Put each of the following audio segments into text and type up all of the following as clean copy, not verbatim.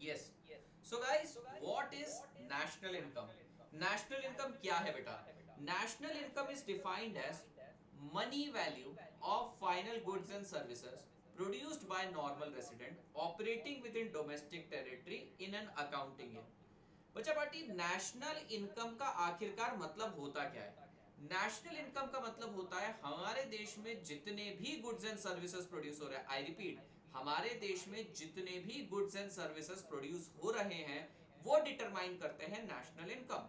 Yes. So guys, what is national income? National income क्या है बेटा? National income is defined as money value of final goods and services produced by normal resident operating within domestic territory in an accounting year। बच्चा party, national income का आखिरकार मतलब होता क्या है? नेशनल इनकम का मतलब होता है हमारे देश में जितने भी गुड्स एंड सर्विसेज प्रोड्यूस हो रहे हैं, आई रिपीट, हमारे देश में जितने भी गुड्स एंड सर्विसेज प्रोड्यूस हो रहे हैं वो डिटरमाइन करते हैं नेशनल इनकम।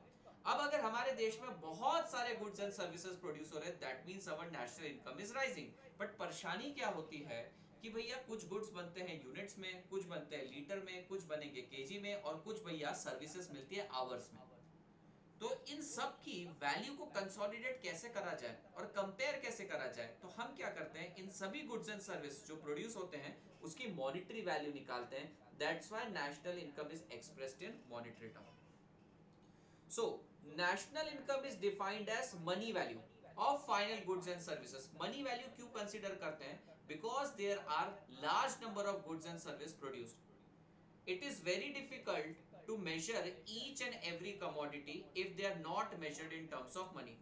अब अगर हमारे देश में बहुत सारे गुड्स एंड सर्विसेज प्रोड्यूस हो रहे हैं, that means our national income is rising. But परेशानी क्या होती है कि भैया कुछ गुड्स बनते हैं यूनिट्स में, कुछ बनते हैं लीटर में, कुछ बनेंगे केजी में, और कुछ भैया सर्विसेज मिलती है आवर्स में। तो इन सब की वैल्यू को कंसोलिडेट कैसे करा जाए और कंपेयर कैसे करा जाए, तो हम क्या करते हैं, इन सभी गुड्स एंड सर्विस जो प्रोड्यूस होते हैं उसकी मॉनिटरी वैल्यू निकालते हैं। That's why national income is expressed in monetary term. So, national income is defined as money value of final goods and services। money value क्यों consider करते हैं? Because there are large number of goods and service produced। it is very difficult to measure each and every commodity if they are not measured in terms of money।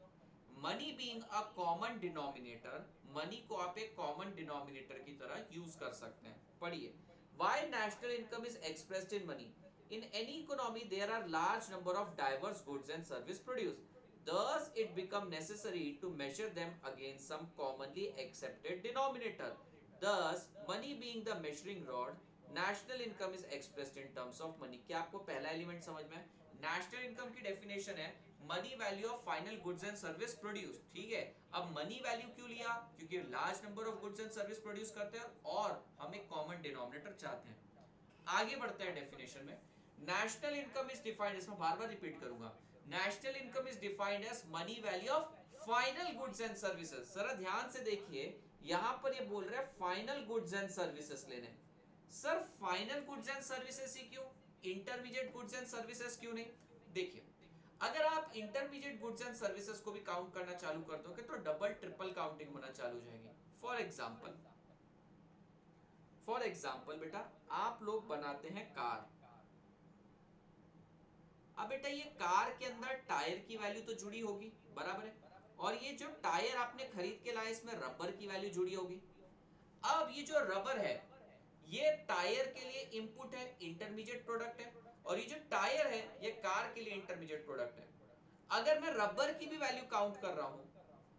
money being a common denominator, money को आप एक common denominator की तरह use कर सकते हैं। पढ़िए, why national income is expressed in money? In any economy there are large number of diverse goods and service produced, thus it become necessary to measure them against some commonly accepted denominator। thus money being the measuring rod, national income is expressed in terms of money. क्या आपको पहला element समझ में? National income की definition है money value of final goods and service produce. ठीक है, अब मनी वैल्यू क्यों लिया? क्योंकि large number of goods and service produce करते हैं और हम एक कॉमन डिनोमिनेटर चाहते हैं। आगे बढ़ते हैं डेफिनेशन में। नेशनल इनकम इज डिफाइंड, इसमें बार बार रिपीट करूंगा, national income is defined as money value of final goods and services. जरा ध्यान से देखिए, यहां पर ये बोल रहे हैं फाइनल गुड्स एंड सर्विसेज लेने। Sir final goods and services ही क्यों, इंटरमीडिएट गुड्स एंड सर्विसेज क्यों नहीं? देखिए, अगर आप इंटरमीडिएट गुड्स एंड सर्विसेज को भी काउंट करना चालू कर दोगे तो डबल ट्रिपल काउंटिंग होना चालू हो जाएगी। फॉर एग्जाम्पल बेटा, आप लोग बनाते हैं कार। अब बेटा ये कार के अंदर टायर की वैल्यू तो जुड़ी होगी, बराबर है, और ये जो टायर आपने खरीद के लाए इसमें रबर की वैल्यू जुड़ी होगी। अब ये जो रबर है ये टायर के लिए इनपुट है, इंटरमीडिएट प्रोडक्ट है, और ये जो टायर है ये कार के लिए इंटरमीडिएट प्रोडक्ट है। अगर मैं रबर की भी वैल्यू काउंट कर रहा हूं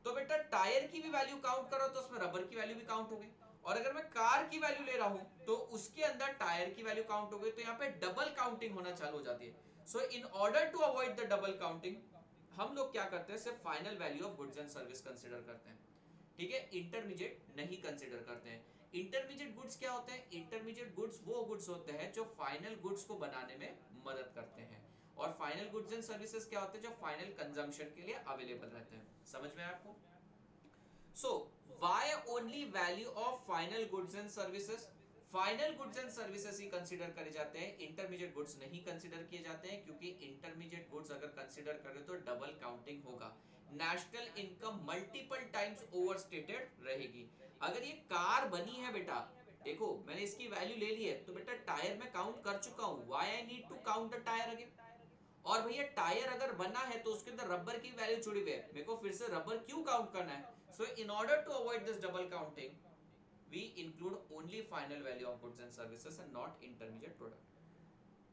तो बेटा टायर की भी वैल्यू काउंट कर रहा हूं तो उसमें रबर की वैल्यू भी काउंट हो गई, और अगर मैं कार की वैल्यू ले रहा हूं तो उसके अंदर टायर की वैल्यू काउंट हो गई। तो यहाँ पे डबल काउंटिंग होना चालू हो जाती है। So in order to avoid the double counting हम लोग क्या करते हैं, सिर्फ final value of goods and service consider करते हैं। ठीक है, इंटरमीडिएट नहीं कंसिडर करते हैं। इंटरमीडिएट गुड्स क्या होते हैं? इंटरमीडिएट गुड्स वो गुड्स होते हैं जो फाइनल गुड्स को बनाने में मदद करते हैं, और फाइनल गुड्स एंड सर्विसेज क्या होते हैं? जो फाइनल कंजम्पशन के लिए अवेलेबल रहते हैं। समझ में आपको? So why only value of final goods and services? Final goods and services he consider करे जाते हैं, इंटरमीडिएट गुड्स नहीं कंसीडर किए जाते हैं, क्योंकि इंटरमीडिएट गुड्स अगर कंसीडर करें तो डबल काउंटिंग होगा। National income multiple times overstated रहेगी। अगर ये कार बनी है बेटा, देखो मैंने इसकी वैल्यू ले ली है तो बेटा टायर में काउंट कर चुका हूं, why I need to count the tyre again? और भैया टायर अगर बना है तो उसके अंदर रबर की वैल्यू जुड़ी हुई है, मेरे को फिर से रबर क्यों काउंट करना है? So in order to avoid this double counting we include only final value of goods and services and not intermediate product।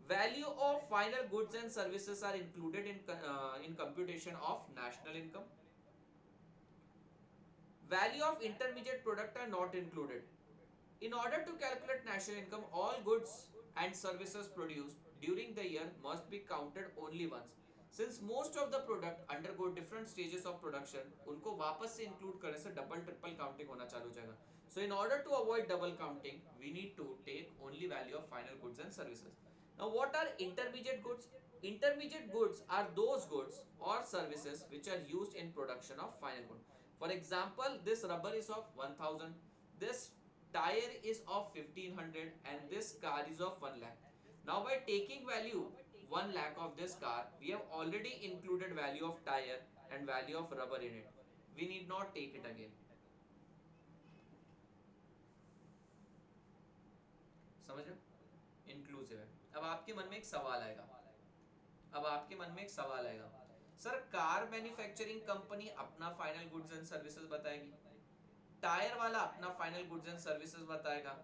value of final goods and services are included in computation of national income। value of intermediate product are not included। in order to calculate national income, all goods and services produced during the year must be counted only once। since most of the product undergo different stages of production, उनको वापस से include करने से double triple counting होना चालू हो जाएगा। so in order to avoid double counting we need to take only value of final goods and services। now what are intermediate goods? intermediate goods are those goods or services which are used in production of final good। for example, this rubber is of 1000, this tire is of 1500, and this car is of 1 lakh। now by taking value 1 lakh of this car, we have already included value of tire and value of rubber in it, we need not take it again। समझ रहे हो? Inclusive है। अब आपके मन में एक सवाल आएगा, अब आपके मन में एक सवाल आएगा, सर कार मैन्युफैक्चरिंग कंपनी अपना फाइनल गुड्स एंड सर्विसेज बताएगी, टायर वाला अपना फाइनल गुड्स एंड सर्विसेज बताएगा,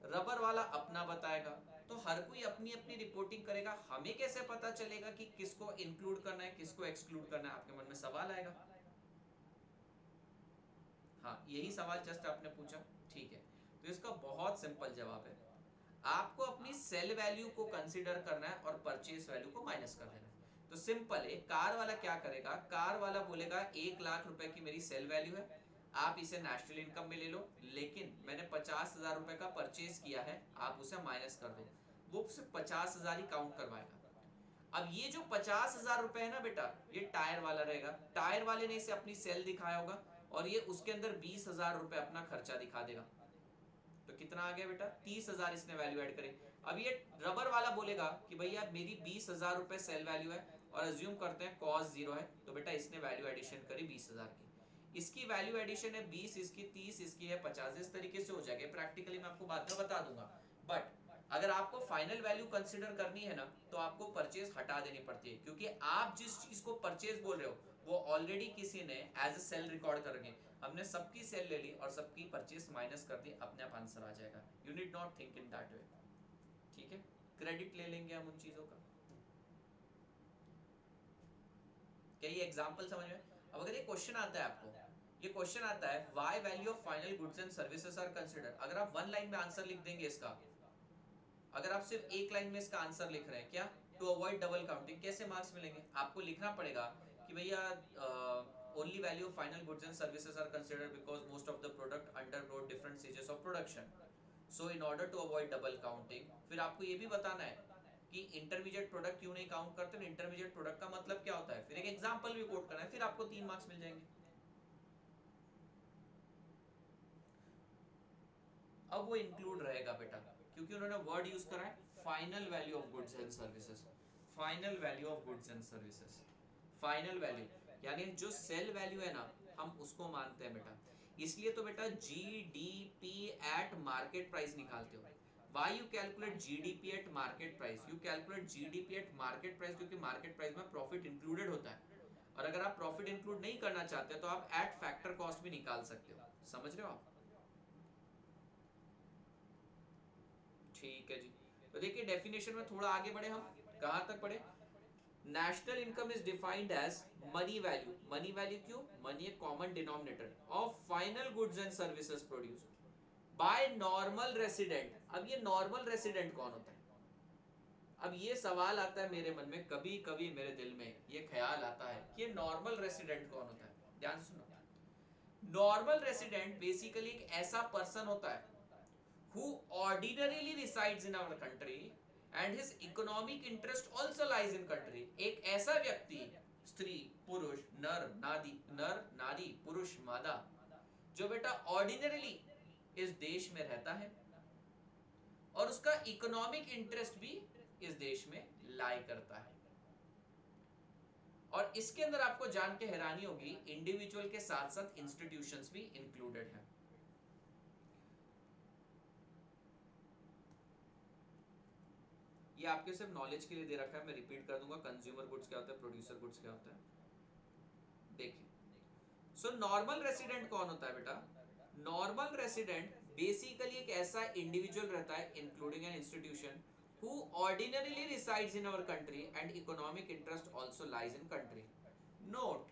रबर वाला अपना बताएगा, तो हर कोई अपनी अपनी रिपोर्टिंग करेगा, हमें कैसे पता चलेगा कि किसको इंक्लूड करना है किसको एक्सक्लूड करना है? आपके मन में सवाल आएगा। हाँ, यही सवाल जस्ट आपने पूछा, ठीक है। तो इसका बहुत सिंपल जवाब है, आपको अपनी सेल वैल्यू को कंसीडर करना है और परचेस वैल्यू को माइनस कर देना है। तो सिंपल है, कार वाला क्या करेगा, कार वाला बोलेगा 1 लाख रुपए की मेरी सेल वैल्यू है, आप इसे नेशनल इनकम में ले लो, लेकिन मैंने 50,000 रुपए का परचेज किया है, आप उसे माइनस कर दो। वो सिर्फ 50,000 ही काउंट करवाएगा। अब ये जो 50,000 रुपए है ना बेटा, ये टायर वाला रहेगा, टायर वाले ने इसे अपनी सेल दिखाया होगा और ये उसके अंदर 20,000 रुपए अपना खर्चा दिखा देगा। तो कितना आ गया बेटा, 30,000 इसने वैल्यू ऐड करी। अब ये रबर वाला बोलेगा कि भैया मेरी 20,000 रुपए सेल वैल्यू है और अज्यूम करते हैं कॉस्ट 0 है, तो बेटा इसने वैल्यू एडिशन करी 20,000 की, इसकी वैल्यू एडिशन है 20, इसकी 30, इसकी है 50, इस तरीके से हो जाएगा। प्रैक्टिकली मैं आपको बाद में बता दूंगा, बट अगर आपको फाइनल वैल्यू कंसीडर करनी है ना, तो आपको परचेज हटा देनी पड़ती है, क्योंकि आप जिस चीज को परचेज बोल रहे हो वो ऑलरेडी किसी ने एज ए सेल रिकॉर्ड कर रखी, हमने सबकी सेल ले ली और सबकी परचेस माइनस कर दी, अपने आप आंसर आ जाएगा। You need not think in that way, ठीक है। क्रेडिट ले लेंगे हम उन चीजों का। क्या ये एग्जांपल समझ में? अब अगर ये क्वेश्चन आता है आपको, ये क्वेश्चन आता है why value of final goods and services are considered, अगर आप वन लाइन में आंसर लिख देंगे इसका, अगर आप सिर्फ एक लाइन में इसका आंसर लिख रहे हैं क्या, टू अवॉइड डबल काउंटिंग, कैसे मार्क्स मिलेंगे? आपको लिखना पड़ेगा कि भैया only value of final goods and services are considered because most of the product undergo different stages of production, so in order to avoid double counting, फिर आपको ये भी बताना है कि इंटरमीडिएट प्रोडक्ट क्यों नहीं काउंट करते, इंटरमीडिएट प्रोडक्ट का मतलब क्या होता है, फिर एक एग्जांपल भी कोट करना है, फिर आपको 3 मार्क्स मिल जाएंगे। अब वो इंक्लूड रहेगा बेटा, क्योंकि उन्होंने वर्ड यूज करा है final value of goods and services, final value of goods and services, final value यानी जो सेल वैल्यू है ना, हम उसको मानते हैं बेटा। इसलिए तो बेटा जीडीपी एट मार्केट प्राइस निकालते हो। Why you calculate GDP at market price, you calculate GDP at market price, क्योंकि मार्केट प्राइस में प्रॉफिट इंक्लूडेड होता है, और अगर आप प्रॉफिट इंक्लूड नहीं करना चाहते तो आप एट फैक्टर कॉस्ट भी निकाल सकते हो। समझ रहे हो आप? ठीक है जी। तो देखिए डेफिनेशन में थोड़ा आगे बढ़े, हम कहां तक पढ़े, national income is defined as money value, money value क्यों, मनी एक common denominator of final goods and services produced by normal resident. अब ये नॉर्मल रेसिडेंट कौन होता है? अब ये सवाल आता है मेरे मन में, कभी कभी मेरे दिल में ये ख्याल आता है कि ये नॉर्मल रेसिडेंट कौन होता है। ध्यान से सुनो, नॉर्मल रेसिडेंट बेसिकली एक ऐसा पर्सन होता है who ordinarily resides in our country and his economic interest also lies in country। एक ऐसा व्यक्ति, स्त्री पुरुष नर नारी पुरुष मादा, जो बेटा ऑर्डिनरीली इस देश में रहता है और उसका इकोनॉमिक इंटरेस्ट भी इस देश में लाई करता है। और इसके अंदर आपको जान के हैरानी होगी, इंडिविजुअल के साथ साथ इंस्टीट्यूशंस भी इंक्लूडेड हैं। ये आपके सिर्फ नॉलेज के लिए दे रखा है, मैं रिपीट कर दूंगा, कंज्यूमर गुड्स क्या होता है, प्रोड्यूसर गुड्स क्या होता है। देखिए, सो नॉर्मल रेसिडेंट कौन होता है बेटा, नॉर्मल रेसिडेंट बेसिकली एक ऐसा इंडिविजुअल रहता है including an institution who ordinarily resides in our country and economic interest also lies in country। Note,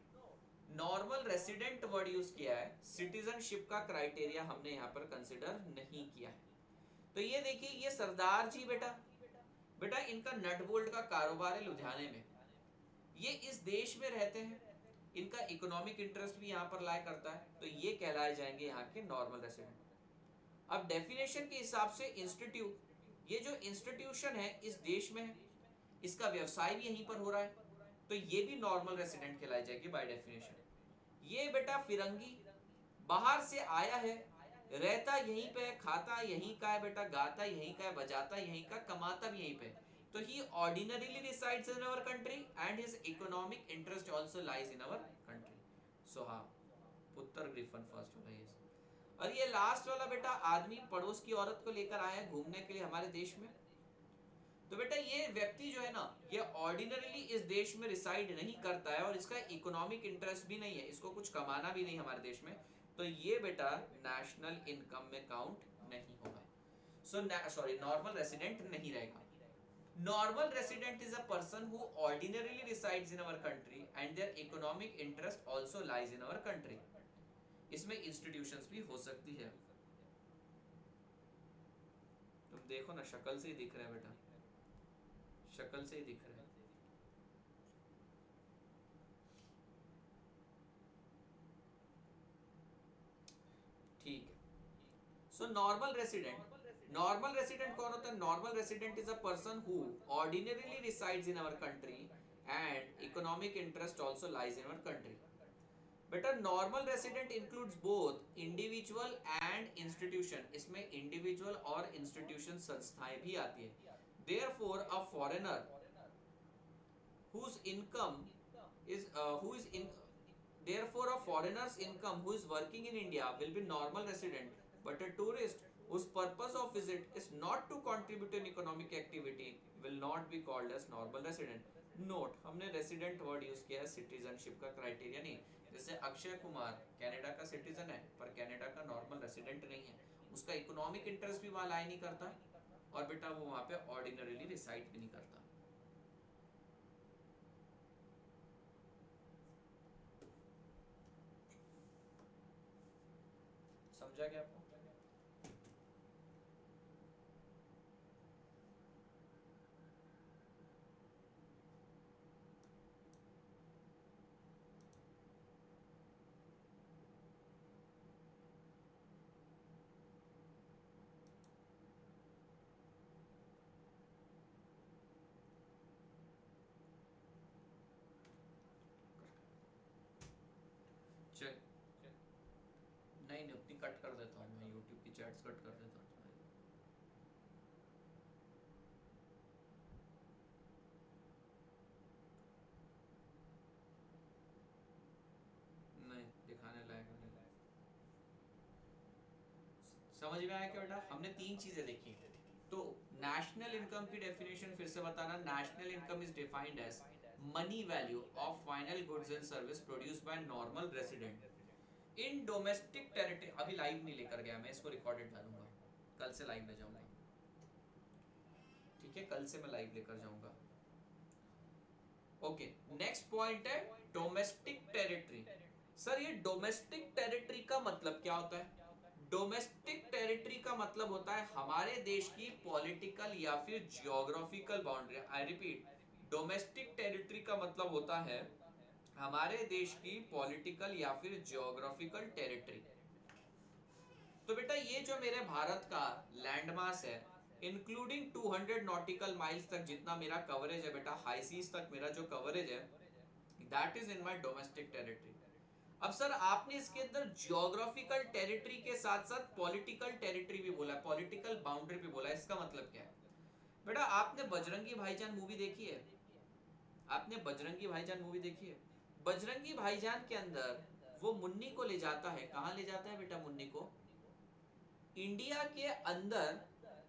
normal resident word use किया है, सिटीजनशिप का क्राइटेरिया हमने यहाँ पर कंसिडर नहीं किया है। तो ये देखिए, ये सरदार जी बेटा, बेटा इनका नट बोल्ट का कारोबार है लुधियाने में, ये इस देश में रहते हैं, इनका इकोनॉमिक इंटरेस्ट भी यहाँ पर लाया करता है, तो ये कहलाए जाएंगे यहाँ के नॉर्मल रेसिडेंट। अब डेफिनेशन के हिसाब से इंस्टीट्यूट, ये जो इंस्टीट्यूशन है इस देश में है, इसका व्यवसाय भी यहीं पर हो रहा है, तो ये भी नॉर्मल रेसिडेंट कहलाई जाएगी बाय डेफिनेशन। ये बेटा फिरंगी बाहर से आया है, रहता यहीं पे है, खाता यहीं का है बेटा, गाता यहीं का है, बजाता यहीं का, कमाता भी यहीं पे, तो he ordinarily resides in our country and his economic interest also lies in our country. So हाँ, उत्तर ग्रिफन फर्स्ट होगा ये। और ये लास्ट वाला बेटा, आदमी पड़ोस की औरत को लेकर आया है घूमने के लिए हमारे देश में, तो बेटा ये व्यक्ति जो है ना, ये ऑर्डिनरीली इस देश में रिसाइड नहीं करता है और इसका इकोनॉमिक इंटरेस्ट भी नहीं है, इसको कुछ कमाना भी नहीं हमारे देश में, तो ये बेटा नेशनल इनकम में काउंट नहीं होगा। सॉरी, नॉर्मल रेसिडेंट नहीं रहेगा। Normal resident is a person who ordinarily resides in our country and their economic interest also lies in our country. इसमें इंस्टीट्यूशंस भी हो सकती है। तुम देखो ना, शक्ल से ही दिख रहा है बेटा, शक्ल से ही दिख रहा है। ठीक है। सो नॉर्मल रेसिडेंट कौन होता है? Normal resident is a person who ordinarily resides in our country and economic interest also lies in our country. बेटा normal resident includes both individual and institution, इसमें इंडिविजुअल और इंस्टीट्यूशन संस्थाएं भी आती है। Therefore a foreigner whose income is who is in therefore a foreigner's income who is working in India will be normal resident, but a tourist whose purpose of visit is not to contribute to an economic activity will not be called as normal resident. Note, हमने resident word use किया है citizenship का criteria नहीं। जैसे Akshay Kumar Canada का citizen है पर Canada का नॉर्मल रेसिडेंट नहीं है, उसका इकोनॉमिक इंटरेस्ट भी वहां लाई नहीं करता और बेटा वो वहां पे ऑर्डिनरीली रिसाइड भी नहीं करता। समझा क्या आपको? चल, नहीं नहीं, उतनी कट कर देता हूँ मैं, यूट्यूब की चैट्स कट कर देता हूँ तुम्हारी। नहीं, दिखाने लायक नहीं। समझ में आया क्या बेटा? हमने तीन चीजें देखी। तो नेशनल इनकम की डेफिनेशन फिर से बताना। National income is defined as money value of final goods and service produced by normal resident in domestic territory. अभी लाइव नहीं लेकर गया मैं इसको, रिकॉर्डेड डालूंगा, कल से लाइव ले जाऊंगा। ठीक है, कल से मैं लाइव लेकर जाऊंगा। ओके, नेक्स्ट पॉइंट है डोमेस्टिक टेरिटरी। सर ये डोमेस्टिक टेरिटरी का मतलब क्या होता है? डोमेस्टिक टेरिटरी का मतलब होता है हमारे देश की पॉलिटिकल या फिर geographical boundary. I repeat, domestic territory का मतलब होता है हमारे देश की पॉलिटिकल या फिर जियोग्राफिकल टेरिटरी। तो बेटा ये जो मेरे भारत का लैंड मास है, इंक्लूडिंग 200 नॉटिकल माइल्स तक जितना मेरा कवरेज है बेटा, हाई सीज तक मेरा जो कवरेज है, that is in my domestic territory. अब सर आपने इसके अंदर जियोग्राफिकल टेरिटरी के साथ साथ पॉलिटिकल टेरिटरी भी बोला है, पॉलिटिकल बाउंड्री भी बोला है, इसका मतलब क्या है? बेटा आपने बजरंगी भाईजान मूवी देखी है? आपने बजरंगी भाईजान मूवी देखी है? बजरंगी भाईजान के अंदर वो मुन्नी को ले जाता है, कहां ले जाता है बेटा मुन्नी को? इंडिया के अंदर,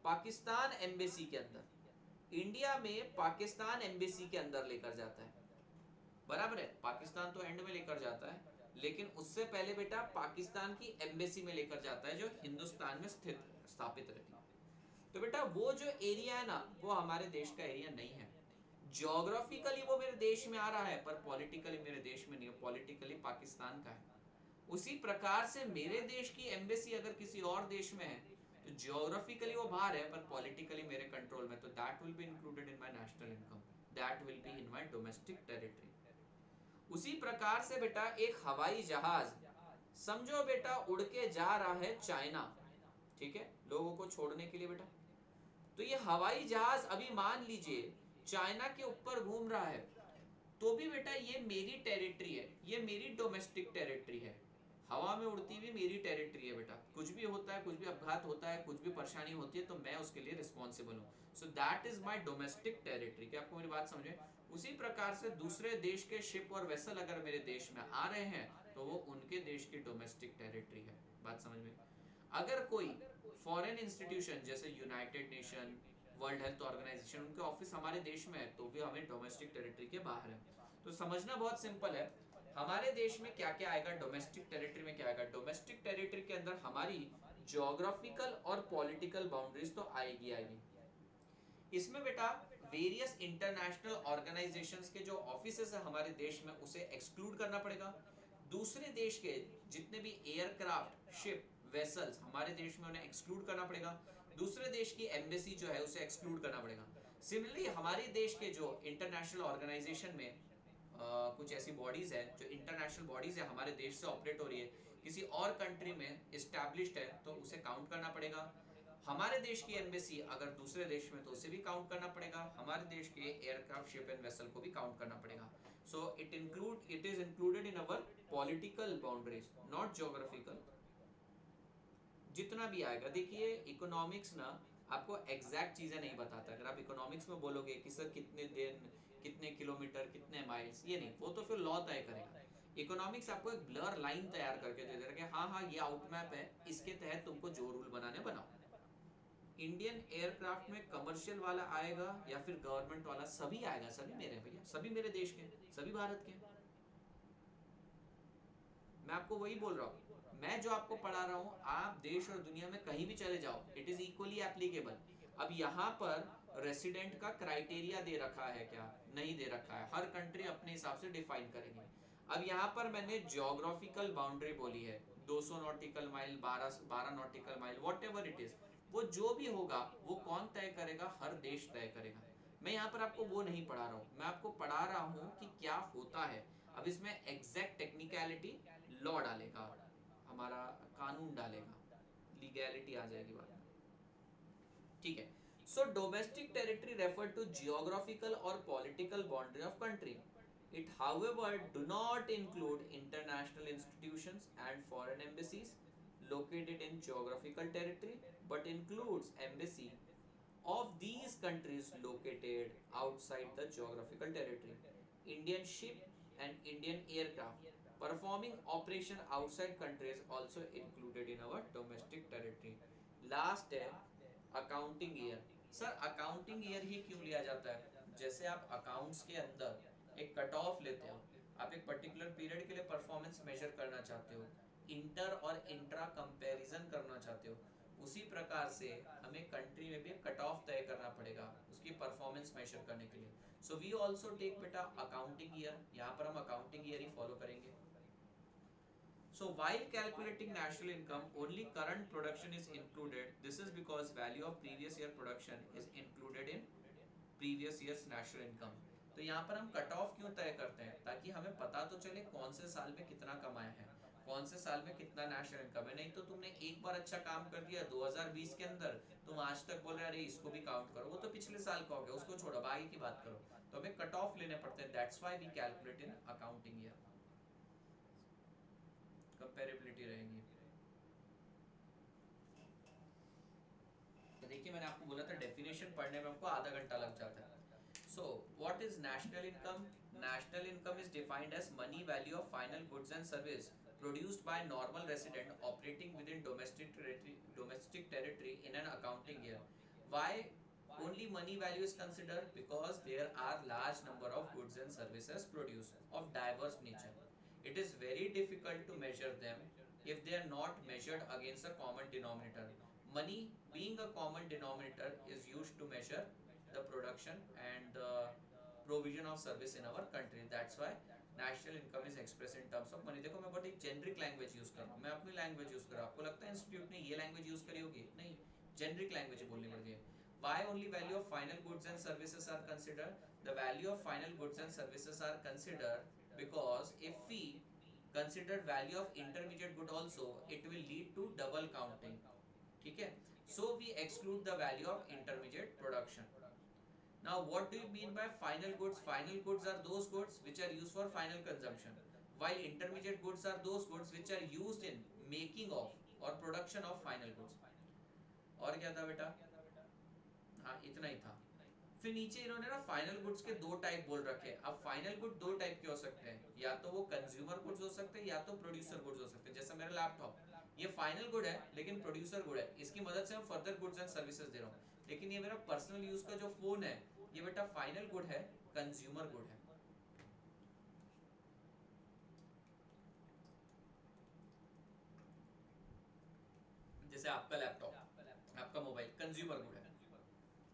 पाकिस्तान एम्बेसी के अंदर, इंडिया में पाकिस्तान एम्बेसी के अंदर लेकर जाता है। बराबर है, पाकिस्तान तो एंड में लेकर जाता है, लेकिन उससे पहले बेटा पाकिस्तान की एम्बेसी में लेकर जाता है जो हिंदुस्तान में स्थित स्थापित रहती है। तो बेटा वो जो एरिया है ना, वो हमारे देश का एरिया नहीं है। ज्योग्राफिकली वो मेरे देश में आ रहा है पर पॉलिटिकली मेरे देश में नहीं है, पॉलिटिकली पाकिस्तान का है। उसी प्रकार से मेरे देश की एम्बेसी अगर किसी और देश में है तो ज्योग्राफिकली वो बाहर है पर पॉलिटिकली मेरे कंट्रोल में, तो that will be included in my national income, that will be in my domestic territory. उसी प्रकार से बेटा एक हवाई जहाज समझो बेटा उड़ के जा रहा है चाइना, ठीक है, लोगों को छोड़ने के लिए बेटा। तो ये हवाई जहाज अभी मान लीजिए चाइना के ऊपर घूम रहा है, तो भी बेटा ये मेरी टेरिटरी है, ये मेरी डोमेस्टिक टेरिटरी है। हवा में उड़ती हुई मेरी टेरिटरी है बेटा, कुछ भी होता है, कुछ भी अपघात होता है, कुछ भी परेशानी होती है तो मैं उसके लिए रिस्पॉन्सिबल हूँ। So that is my domestic territory. क्या आपको मेरी बात समझ में? उसी प्रकार से दूसरे देश के शिप और वेसल अगर मेरे देश में आ रहे हैं तो वो उनके देश की डोमेस्टिक टेरिटरी है। बात समझ में? अगर कोई फॉरेन इंस्टीट्यूशन जैसे United Nation, World Health Organisation, उनके ऑफिस हमारे देश में है, तो भी हमें डोमेस्टिक टेरिटरी के बाहर है। तो समझना बहुत सिंपल है, हमारे देश में क्या क्या आएगा, डोमेस्टिक टेरिटरी में क्या आएगा। डोमेस्टिक टेरिटरी के अंदर हमारी ज्योग्राफिकल और पॉलिटिकल बाउंड्रीज तो आएगी आएगी। इसमें बेटा वेरियस इंटरनेशनल ऑर्गेनाइजेशंस के जो ऑफिसेस है हमारे देश में, उसे एक्सक्लूड करना पड़ेगा। दूसरे देश के जितने भी एयरक्राफ्ट, शिप, वेसल्स हमारे देश में, उन्हें एक्सक्लूड करना पड़ेगा। दूसरे देश की एम्बेसी जो है उसे एक्सक्लूड करना पड़ेगा। सिमिलरली हमारे देश के जो इंटरनेशनल ऑर्गेनाइजेशन में कुछ ऐसी बॉडीज है जो इंटरनेशनल बॉडीज है हमारे देश से ऑपरेट हो रही है, किसी और कंट्री में इस्टेब्लिश्ड है, तो उसे काउंट करना पड़ेगा। हमारे देश की एम्बेसी अगर दूसरे देश में, तो उसे भी काउंट करना पड़ेगा। हमारे देश के एयरक्राफ्ट, शिप एंड वेसल को भी काउंट करना पड़ेगा। So it is included in our political boundaries, not geographical. जितना भी आएगा, देखिए इकोनॉमिक्स ना आपको एग्जैक्ट चीजें नहीं बताता। अगर आप इकोनॉमिक्स में बोलोगे कि सर कितने दिन, कितने किलोमीटर, कितने माइल्स, ये नहीं, वो तो फिर लॉ तय करेगा। इकोनॉमिक्स आपको एक ब्लर लाइन तैयार करके दे देगा कि हाँ हाँ ये आउटमैप है, इसके तहत तुमको जो रूल बनाने बनाओ। इंडियन एयरक्राफ्ट में कमर्शियल वाला आएगा या फिर गवर्नमेंट वाला, सभी आएगा, सभी मेरे भैया, सभी मेरे देश के, सभी भारत के। मैं आपको वही बोल रहा हूँ, मैं जो आपको पढ़ा रहा हूँ, आप देश और दुनिया में कहीं भी चले जाओ, इट इज इक्वली एप्लीकेबल। अब यहाँ पर रेसिडेंट का क्राइटेरिया दे रखा है क्या, नहीं दे रखा है, हर कंट्री अपने हिसाब से डिफाइन करेगी। अब यहाँ पर मैंने ज्योग्राफिकल बाउंड्री बोली है, 200 nautical mile, 12 nautical mile, what ever it is, वो जो भी होगा वो कौन तय करेगा, हर देश तय करेगा। मैं यहाँ पर आपको वो नहीं पढ़ा रहा हूँ, मैं आपको पढ़ा रहा हूँ कि क्या होता है। अब इसमें एग्जैक्ट टेक्निकलिटी लॉ डालेगा, हमारा कानून डालेगा, लीगैलिटी आ जाएगी बाद में, ठीक है। So domestic territory refer to geographical और political boundary of country. It however do not include international institutions and foreign embassies located in geographical territory, but includes embassy of these countries located outside the geographical territory. Indian ship and Indian aircraft performing operation outside countries also included in our domestic territory. Last है accounting year. Sir accounting year ही क्यों लिया जाता है, जैसे आप accounts के अंदर एक कट ऑफ लेते हो, आप एक पर्टिकुलर पीरियड के लिए परफॉर्मेंस मेजर करना चाहते हो, इंटर और इंट्रा कंपैरिजन करना चाहते हो, उसी प्रकार से हमें कंट्री में भी एक कट ऑफ तय करना पड़ेगा उसकी परफॉर्मेंस मेजर करने के लिए। सो वी आल्सो टेक बेटा अकाउंटिंग ईयर, यहाँ पर हम अकाउंटिंग ईयर ही फॉलो करेंगे। So while calculating national income, only current production is included. This is because value of previous year production is included in previous year's national income. तो यहाँ पर हम cut off क्यों तय करते हैं, ताकि हमें पता तो चले कौन से साल में कितना कमाया है, कौन से साल में कितना नेशनल इनकम है। नहीं तो तुमने एक बार अच्छा काम कर दिया 2020 के अंदर, तुम आज तक बोल रहे अरे इसको भी काउंट करो, वो तो पिछले साल का हो गया, उसको छोड़ो, आगे की बात करो। तो हमें कट ऑफ लेने पड़ते हैं, that's why we calculate in accounting year, comparability रहेगी। तो देखिए मैंने आपको बोला था डेफिनेशन पढ़ने में हमको आधा घंटा लग जाता है। So, what is national income? National income is defined as money value of final goods and service produced by normal resident operating within domestic territory in an accounting year. Why only money value is considered? Because there are large number of goods and services produced of diverse nature. It is very difficult to measure them if they are not measured against a common denominator. Money being a common denominator is used to measure the production and the provision of service in our country. That's why national income is expressed in terms of money. देखो मैं बहुत एक generic language use कर रहा हूँ, मैं अपनी language use कर रहा हूँ, आपको लगता है इंस्टीट्यूट ने ये लैंग्वेज यूज करी होगी, नहीं, जेनरिक लैंग्वेज बोलनी पड़ती है। Why only value of final goods and services are considered? The value of final goods and services are considered because if we consider value of intermediate good also, it will lead to double counting, ठीक है। So we exclude the value of intermediate production. Now what do you mean by final goods? Final goods are those goods which are used for final consumption, while intermediate goods are those goods which are used in making of or production of final goods. और क्या था बेटा, हाँ इतना ही था। फिर नीचे इन्होंने ना फाइनल गुड्स के दो टाइप बोल रखे हैं। अब फाइनल गुड दो टाइप के हो सकते हैं, या तो वो कंज्यूमर गुड्स हो सकते हैं या तो प्रोड्यूसर गुड्स हो सकते हैं। जैसे मेरा लैपटॉप, ये फाइनल गुड है लेकिन प्रोड्यूसर गुड है, इसकी मदद से मैं फर्दर गुड्स एंड सर्विसेज दे रहा हूँ। लेकिन ये मेरा पर्सनल यूज का जो फोन है ये बेटा फाइनल गुड है, कंज्यूमर गुड है। जैसे आपका लैपटॉप, आपका मोबाइल कंज्यूमर गुड है,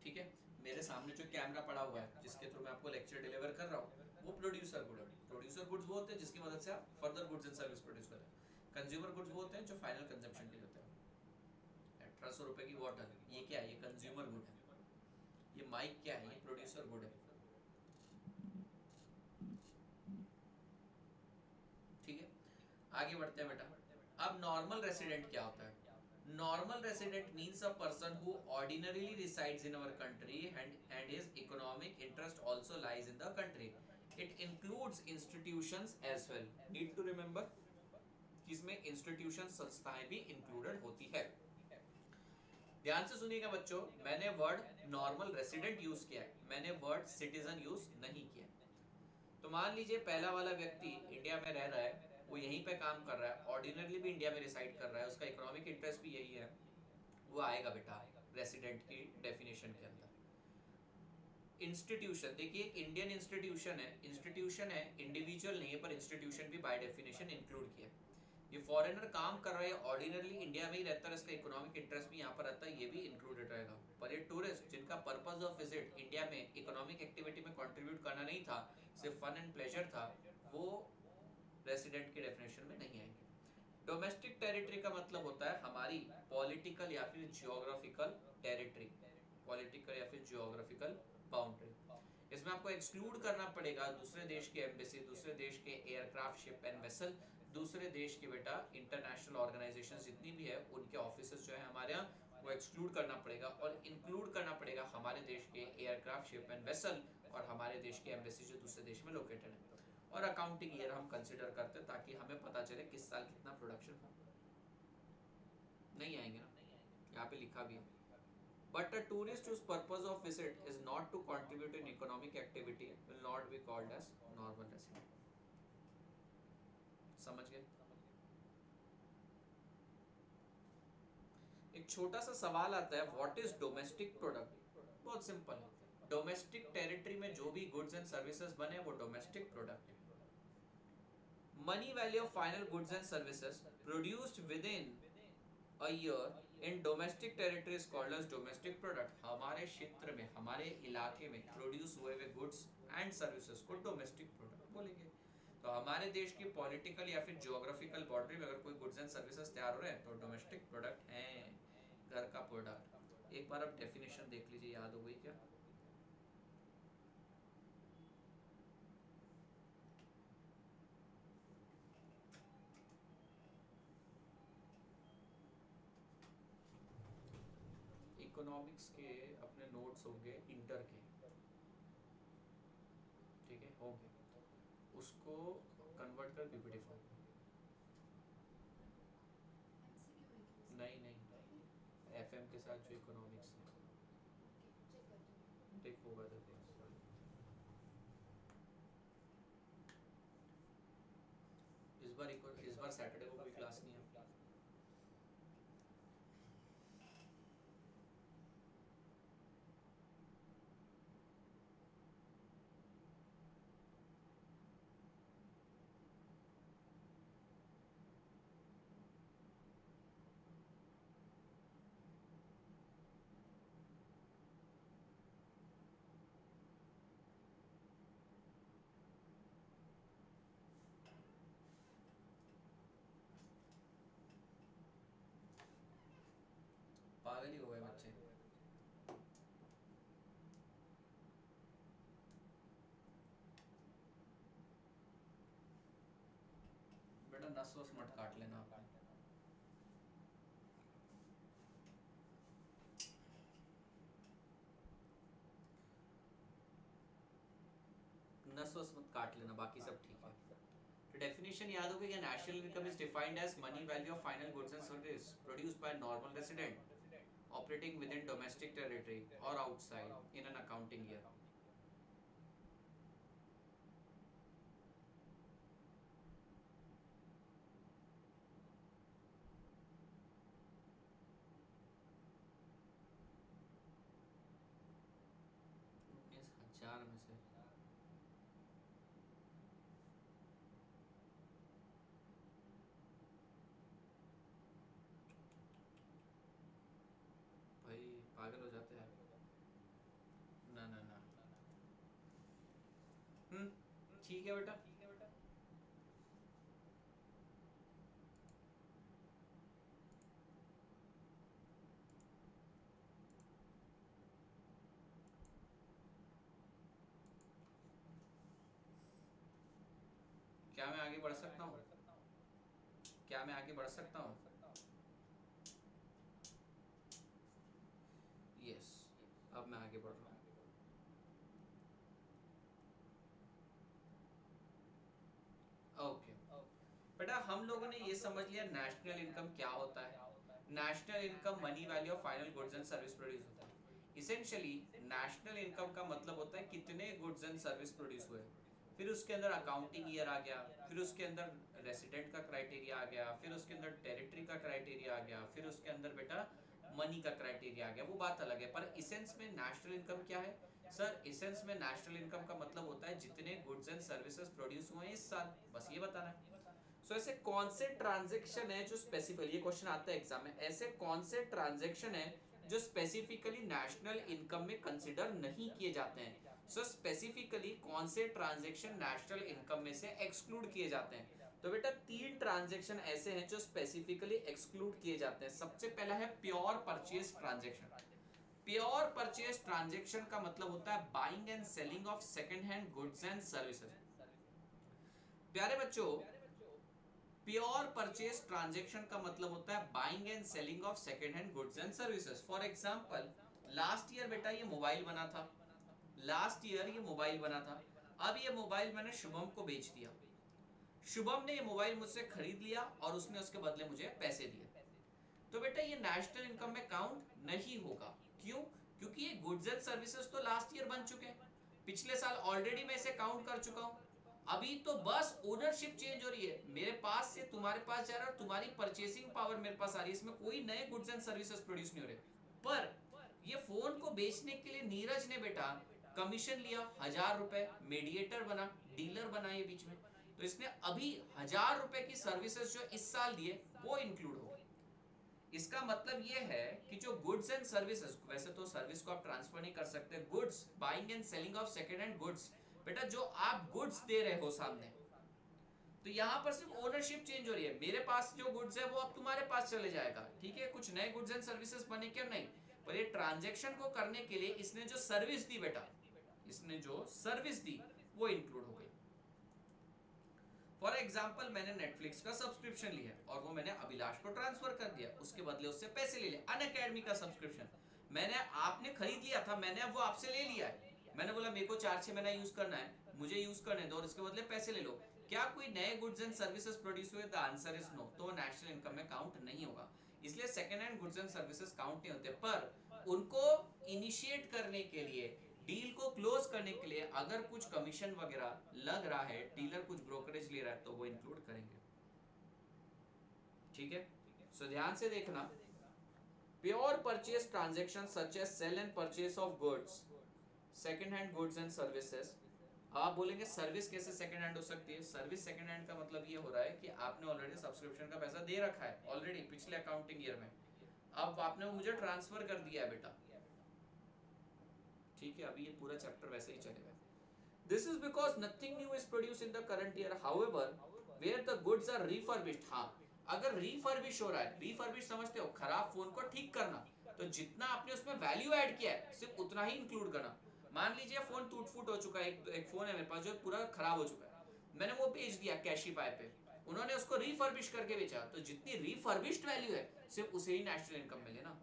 ठीक है। मेरे सामने जो कैमरा पड़ा हुआ है जिसके थ्रू मैं आपको लेक्चर डिलीवर कर रहा हूँ वो प्रोड्यूसर गुड है। प्रोड्यूसर गुड्स वो होते हैं जिसकी मदद से आप further goods and service produce करते हैं। कंज्यूमर गुड्स वो होते हैं जो फाइनल कंजम्पशन के लिए होते हैं। 1800 रुपए की बॉटल, ये क्या है? ये कंज्यूमर गुड है। ये माइक क्या है? ये प्रोड्यूसर गुड है, ठीक है। आगे बढ़ते हैं बेटा। अब नॉर्मल रेसिडेंट क्या होता है? Normal resident means a person who ordinarily resides in our country and his economic interest also lies in the country. It includes institutions as well. Need to remember कि इसमें इंस्टीट्यूशन, संस्थाएं भी included होती है। ध्यान से सुनिएगा बच्चों, मैंने वर्ड नॉर्मल रेसिडेंट यूज किया है, मैंने वर्ड सिटीजन यूज नहीं किया। तो मान लीजिए पहला वाला व्यक्ति इंडिया में रह रहा है, वो यहीं पे काम कर रहा है, ऑर्डिनरली भी इंडिया में रिसाइड कर रहा है, उसका इकोनॉमिक इंटरेस्ट भी यही है, वो आएगा बेटा रेसिडेंट की डेफिनेशन के अंदर। इंस्टीट्यूशन, देखिए एक इंडियन इंस्टीट्यूशन है, इंडिविजुअल नहीं है, पर इंस्टीट्यूशन भी बाय डेफिनेशन इंक्लूड किया। ये फॉरेनर काम कर रहा है, ऑर्डिनरली इंडिया में ही रहता है, इसका इकोनॉमिक इंटरेस्ट भी यहाँ पर रहता है, ये भी इंक्लूडेड रहेगा। पर ये टूरिस्ट जिनका पर्पस ऑफ विजिट इंडिया में इकोनॉमिक एक्टिविटी में कंट्रीब्यूट करना नहीं था, सिर्फ फन एंड प्लेजर था, वो रेसिडेंट की डेफिनेशन में नहीं आएंगे। डोमेस्टिक टेरिटरी का मतलब होता है हमारी पॉलिटिकल या फिर जियोग्राफिकल टेरिटरी, पॉलिटिकल या फिर जियोग्राफिकल बाउंड्री। इसमें आपको एक्सक्लूड करना पड़ेगा दूसरे देश के एम्बेसी, दूसरे देश के एयरक्राफ्ट, शिप एंड वेसल, दूसरे देश के बेटा इंटरनेशनल ऑर्गेनाइजेशंस जितनी भी है उनके ऑफिसर्स जो है हमारे यहाँ, वो एक्सक्लूड करना पड़ेगा, और इंक्लूड करना पड़ेगा हमारे देश के एयरक्राफ्ट, शिप एंड वेसल और हमारे देश के एम्बेसी जो दूसरे देश में लोकेटेड है। और अकाउंटिंग ईयर हम कंसिडर करते हैं ताकि हमें पता चले किस साल कितना प्रोडक्शन हो। नहीं आएंगे ना, यहाँ पे लिखा भी है। But a tourist whose purpose of visit is not to contribute in economic activity will not be called as normal resident. समझ गए? एक छोटा सा सवाल आता है, व्हाट इज डोमेस्टिक प्रोडक्ट? बहुत सिंपल है, डोमेस्टिक टेरिटरी में जो भी गुड्स एंड सर्विसेज बने वो डोमेस्टिक प्रोडक्ट है। Money value of final goods and services produced with in a year in domestic territory is called as domestic product। हमारे क्षेत्र में, हमारे इलाके में प्रोड्यूस हुए हुए गुड्स एंड सर्विसेज को डोमेस्टिक प्रोडक्ट बोलेंगे। तो हमारे देश की पॉलिटिकल या फिर ज्योग्राफिकल बाउंड्री में अगर कोई गुड्स एंड सर्विसेज तैयार हो रहे हैं तो डोमेस्टिक प्रोडक्ट हैं, घर का प्रोडक्ट। एक बार आप डेफिनेशन देख लीजिए, याद हो गई क्या? इकोनॉमिक्स के अपने नोट्स होंगे इंटर के, ठीक है, होंगे, उसको कन्वर्ट कर पीपीटी फॉर्म में। नहीं नहीं, एफएम के साथ जो इकोनॉमिक्स है, देख होगा तो देख। इस बार सैटरडे को कोई क्लास नहीं है आपकी? पागल ही हो गए बच्चे। बेटा नस वस मत काट लेना आपने। नस वस मत काट लेना, बाकी सब ठीक है। तो डेफिनेशन याद होगी कि national income is defined as money value of final goods and service produced by normal resident operating within domestic territory और outside in an accounting year. यार में से। भाई पागल हो जाते हैं। ना ना ना। ठीक है बेटा। क्या मैं आगे बढ़ सकता हूँ? क्या मैं आगे बढ़ सकता हूँ? यस, अब मैं आगे बढ़ रहा हूँ। ओके बेटा, हम लोगों ने ये समझ लिया नेशनल इनकम क्या होता है। National income money value of final goods and service produce होता है। इसेंशियली नेशनल इनकम का मतलब होता है कितने गुड्स एंड सर्विस प्रोड्यूस हुए। फिर उसके अंदर अकाउंटिंग ईयर आ गया, फिर उसके अंदर रेसिडेंट का क्राइटेरिया आ गया, फिर उसके अंदर टेरिटरी का क्राइटेरिया आ गया, फिर उसके अंदर बेटा मनी का क्राइटेरिया आ गया। वो बात अलग है, पर इसेंस में नेशनल इनकम क्या है सर? इसेंस में नेशनल इनकम का मतलब होता है जितने गुड्स एंड सर्विसेज प्रोड्यूस हुए हैं इस साल, बस ये बताना है। सो ऐसे कौन से ट्रांजेक्शन है जो स्पेसिफिकली, ये क्वेश्चन आता है एग्जाम में, ऐसे कौन से ट्रांजेक्शन है जो स्पेसिफिकली नेशनल इनकम में कंसिडर नहीं किए जाते हैं। सो स्पेसिफिकली कौन से ट्रांजेक्शन नेशनल इनकम में से एक्सक्लूड किए जाते हैं? तो बेटा तीन ट्रांजेक्शन ऐसे हैं जो स्पेसिफिकली एक्सक्लूड किए जाते हैं। सबसे पहला है pure purchase transaction. Pure purchase transaction का मतलब होता है buying and selling of second hand goods and services. प्यारे बच्चों, प्योर परचेज ट्रांजेक्शन का मतलब होता है buying and selling of second hand goods and services. For example, last year बेटा ये मोबाइल बना था, लास्ट ईयर ये मोबाइल बना था। अब ये मोबाइल मैंने शुभम को बेच दिया। शुभम ने ये मोबाइल मुझसे खरीद लिया और उसने उसके बदले मुझे पैसे दिए। तो बेटा ये नेशनल इनकम में काउंट नहीं होगा। क्यों? क्योंकि ये गुड्स एंड सर्विसेज तो लास्ट ईयर बन चुके हैं, पिछले साल ऑलरेडी मैं इसे काउंट कर चुका हूं। अभी तो बस ओनरशिप चेंज हो रही है, मेरे पास से तुम्हारे पास जा रहा है और तुम्हारी परचेसिंग पावर मेरे पास आ रही है। इसमें कोई नए गुड्स एंड सर्विसेज प्रोड्यूस नहीं हो रहे। पर ये फोन को बेचने के लिए नीरज ने बेटा कमीशन लिया 1000 रुपए, मीडिएटर बना, डीलर बना ये बीच में, तो इसने अभी 1000 रुपए की सर्विसेज जो इस साल दिए वो इंक्लूड हो गई। इसका मतलब ये है कि जो गुड्स एंड सर्विसेज, वैसे तो सर्विस को आप ट्रांसफर नहीं कर सकते, goods buying and selling of second hand goods, बेटा जो आप गुड्स दे रहे हो सामने, तो यहां पर सिर्फ ओनरशिप चेंज हो रही है। मेरे पास जो गुड्स है वो अब तुम्हारे पास चले जाएगा, ठीक है? कुछ नए गुड्स एंड सर्विसेज बने क्या? नहीं। पर ये ट्रांजेक्शन को करने के लिए इसने जो सर्विस दी बेटा, इसने जो सर्विस दी वो इंक्लूड हो गई। फॉर एग्जाम्पल, मैंने नेटफ्लिक्स का सब्सक्रिप्शन लिया और वो मैंने अभिलाष को ट्रांसफर कर दिया, उसके बदले उससे पैसे ले लिए। अन अकेडमी का सब्सक्रिप्शन मैंने, आपने खरीद लिया था, मैंने अब वो आपसे ले लिया है। मैंने बोला मेरे को 4-6 महीना यूज करना है, मुझे यूज करने दो और इसके बदले पैसे ले लो। क्या कोई नए गुड्स एंड सर्विसेज प्रोड्यूस हुए? The answer is no. तो नेशनल इनकम में काउंट नहीं होगा। इसलिए second hand goods and services count नहीं होते। पर उनको इनिशिएट करने के लिए, डील को क्लोज करने के लिए अगर कुछ कमीशन वगैरह लग रहा है, डीलर कुछ ब्रोकरेज ले रहा है, तो वो इंक्लूड करेंगे। ठीक है? सो ध्यान से देखना, pure purchase transaction such as sale and purchase of goods, second hand goods and services. आप बोलेंगे सर्विस कैसे सेकंड हैंड हो सकती है? सर्विस सेकंड हैंड का मतलब ये हो रहा है कि आपने ऑलरेडी सब्सक्रिप्शन का पैसा दे रखा है ऑलरेडी पिछले अकाउंटिंग ईयर में, अब आपने मुझे ट्रांसफर कर दिया है बेटा। ठीक है, अभी ये पूरा चैप्टर वैसे ही चलेगा। This is because nothing new is produced in the current year. However, where the goods are refurbished, हाँ, अगर refurbish हो रहा है, refurbish समझते हो, खराब फोन को ठीक करना, तो जितना आपने उसमें वैल्यू ऐड किया है सिर्फ उतना ही इंक्लूड करना। मान लीजिए फोन टूट फूट हो चुका है, एक फोन है मेरे पास जो पूरा खराब हो चुका है, मैंने वो बेच दिया कैशिफाई पे, उन्होंने उसको रिफर्बिश करके बेचा, तो जितनी रिफर्बिश्ड वैल्यू है सिर्फ उसे ही नेशनल इनकम में लेना।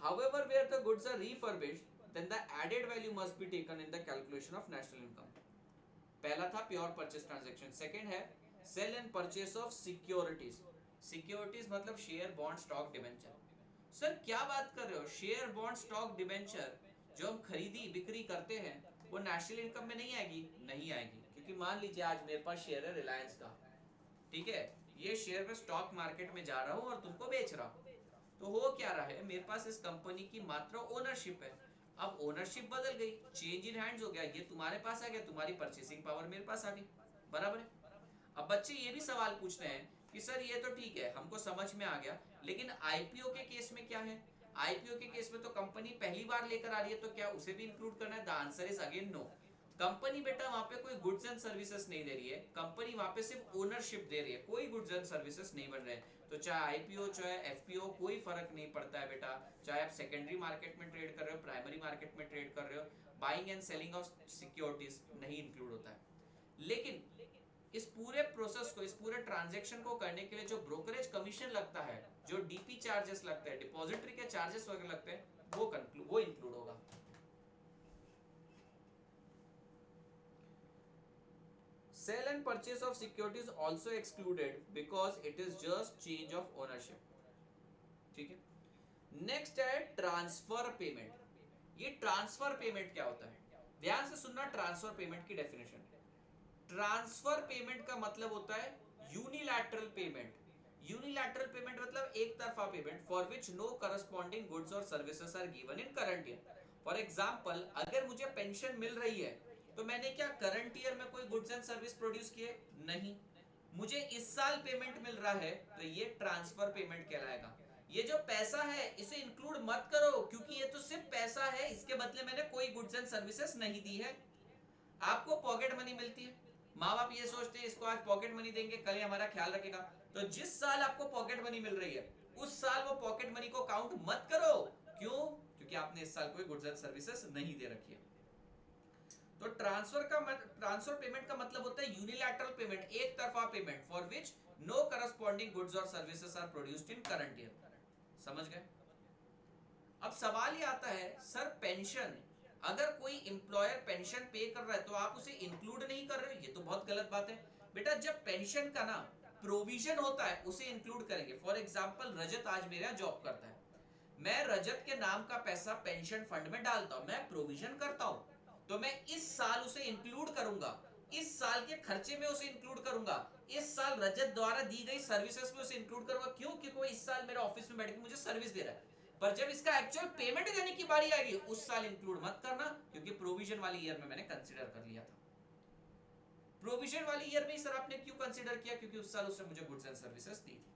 However, where the goods are refurbished, then the added value must be taken in the calculation of national income. पहला था प्योर परचेज ट्रांजैक्शन, सेकंड है sale and purchase of securities. Securities मतलब share, bond, stock, debenture. Sir क्या बात कर रहे हो? Share, bond, stock, debenture जो हम खरीदी बिक्री करते हैं वो नेशनल इनकम में नहीं आएगी? नहीं आएगी, क्योंकि मान लीजिए आज मेरे पास शेयर है रिलायंस का, ठीक है? ये शेयर में स्टॉक मार्केट में जा रहा हूं और तुमको बेच रहा हूं, तो हो क्या रहा है, मेरे पास इस कंपनी की मात्र ओनरशिप है, अब ओनरशिप बदल गई, चेंज इन हैंड्स हो गया, ये तुम्हारे पास आ गया, तुम्हारी परचेसिंग पावर मेरे पास आ गई, बराबर है। अब बच्चे ये भी सवाल पूछते हैं कि सर ये तो ठीक है, हमको समझ में आ गया, लेकिन आईपीओ के केस में क्या है? आईपीओ के केस में तो कंपनी पहली बार लेकर आ रही है, तो क्या उसे भी इंक्लूड करना है? The answer is again no. Company बेटा वहां पे कोई गुड्स एंड सर्विसेज नहीं दे रही है, कंपनी वहां पे सिर्फ ओनरशिप दे रही है, कोई गुड्स एंड सर्विसेज नहीं बन रहे हैं। तो चाहे आईपीओ चाहे एफपीओ कोई फर्क नहीं पड़ता है बेटा, चाहे आप सेकेंडरी मार्केट में ट्रेड कर रहे हो, प्राइमरी मार्केट में ट्रेड कर रहे हो, buying and selling of securities नहीं इंक्लूड होता है। लेकिन इस पूरे प्रोसेस को, इस पूरे ट्रांजैक्शन को करने के लिए जो ब्रोकरेज कमीशन लगता है, जो डीपी चार्जेस लगते हैं, डिपॉजिटरी के चार्जेस वगैरह लगते हैं, वो इंक्लूड होगा। Sale and purchase of securities also excluded because it is just change of ownership. ठीक है, नेक्स्ट है ट्रांसफर पेमेंट। ये ट्रांसफर पेमेंट क्या होता है? ध्यान से सुनना ट्रांसफर पेमेंट की डेफिनेशन। ट्रांसफर पेमेंट का मतलब होता है यूनिलैटरल पेमेंट। यूनिलैटरल पेमेंट मतलब एक तरफा payment for which no corresponding goods और services are given in current year. For example, अगर मुझे पेंशन मिल रही है, तो मैंने क्या करंट ईयर में कोई गुड्स एंड सर्विस प्रोड्यूस किए? नहीं। मुझे इस साल पेमेंट मिल रहा है, तो ये ट्रांसफर पेमेंट कहलाएगा। ये जो पैसा है इसे इंक्लूड मत करो, क्योंकि ये तो सिर्फ पैसा है, इसके बदले मैंने कोई गुड्स एंड सर्विसेज नहीं दी है। आपको पॉकेट मनी मिलती है, माँ बाप ये सोचते हैं इसको आज पॉकेट मनी देंगे, कल ये हमारा ख्याल रखेगा। तो जिस साल आपको पॉकेट मनी मिल रही है, उस साल वो पॉकेट मनी को काउंट मत करो। क्यों? क्योंकि आपने इस साल कोई गुड्स एंड सर्विसेज नहीं दे रखी है। तो ट्रांसफर पेमेंट का मतलब होता है यूनिलैटरल पेमेंट, एक तरफा payment for which no corresponding goods और services are produced in current year. समझ गए? अब सवाल ये आता है, सर पेंशन, अगर कोई एम्प्लॉयर पेंशन पे कर रहा है तो आप उसे इंक्लूड नहीं कर रहे हो, ये तो बहुत गलत बात है। बेटा जब पेंशन का ना प्रोविजन होता है उसे इंक्लूड करेंगे। फॉर एग्जांपल, रजत आज मेरे यहाँ जॉब करता है, मैं रजत के नाम का पैसा पेंशन फंड में डालता हूं, मैं प्रोविजन करता हूं, तो मैं इस साल उसे इंक्लूड करूंगा, इस साल के खर्चे में उसे इंक्लूड करूंगा, इस साल रजत द्वारा दी गई सर्विसेज में उसे इंक्लूड करूंगा। क्यों? क्योंकि वो इस साल मेरे ऑफिस में बैठ के मुझे सर्विस दे रहा है। पर जब इसका एक्चुअल पेमेंट देने की बारी आएगी, उस साल इंक्लूड मत करना, क्योंकि प्रोविजन वाली ईयर में मैंने कंसिडर कर लिया था। प्रोविजन वाली ईयर में सर आपने क्यों कंसिडर किया? क्योंकि उस साल उसने मुझे गुड्स एंड सर्विसेज दी थी।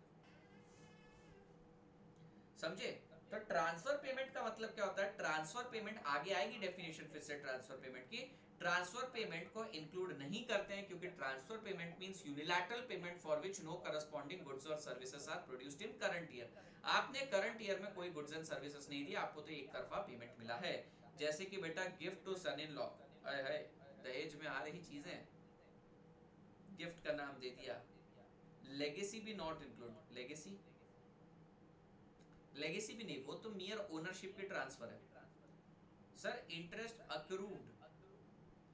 समझे? तो ट्रांसफर पेमेंट का मतलब क्या होता है? ट्रांसफर पेमेंट आगे आएगी डेफिनेशन फिर से ट्रांसफर पेमेंट की। ट्रांसफर पेमेंट को इंक्लूड नहीं करते हैं, क्योंकि transfer payment means unilateral payment for which no corresponding goods और services are produced in current year. आपने करंट ईयर में कोई गुड्स एंड सर्विसेज नहीं दी, आपको तो एक तरफा पेमेंट मिला है। जैसे कि बेटा gift to son in law, है दहेज में आ रही चीजें, गिफ्ट का नाम दे दिया। लेगेसी भी नॉट इंक्लूड, लेगेसी लेगेसी भी नहीं, वो तो मियर ओनरशिप की ट्रांसफर है। Sir interest accrued,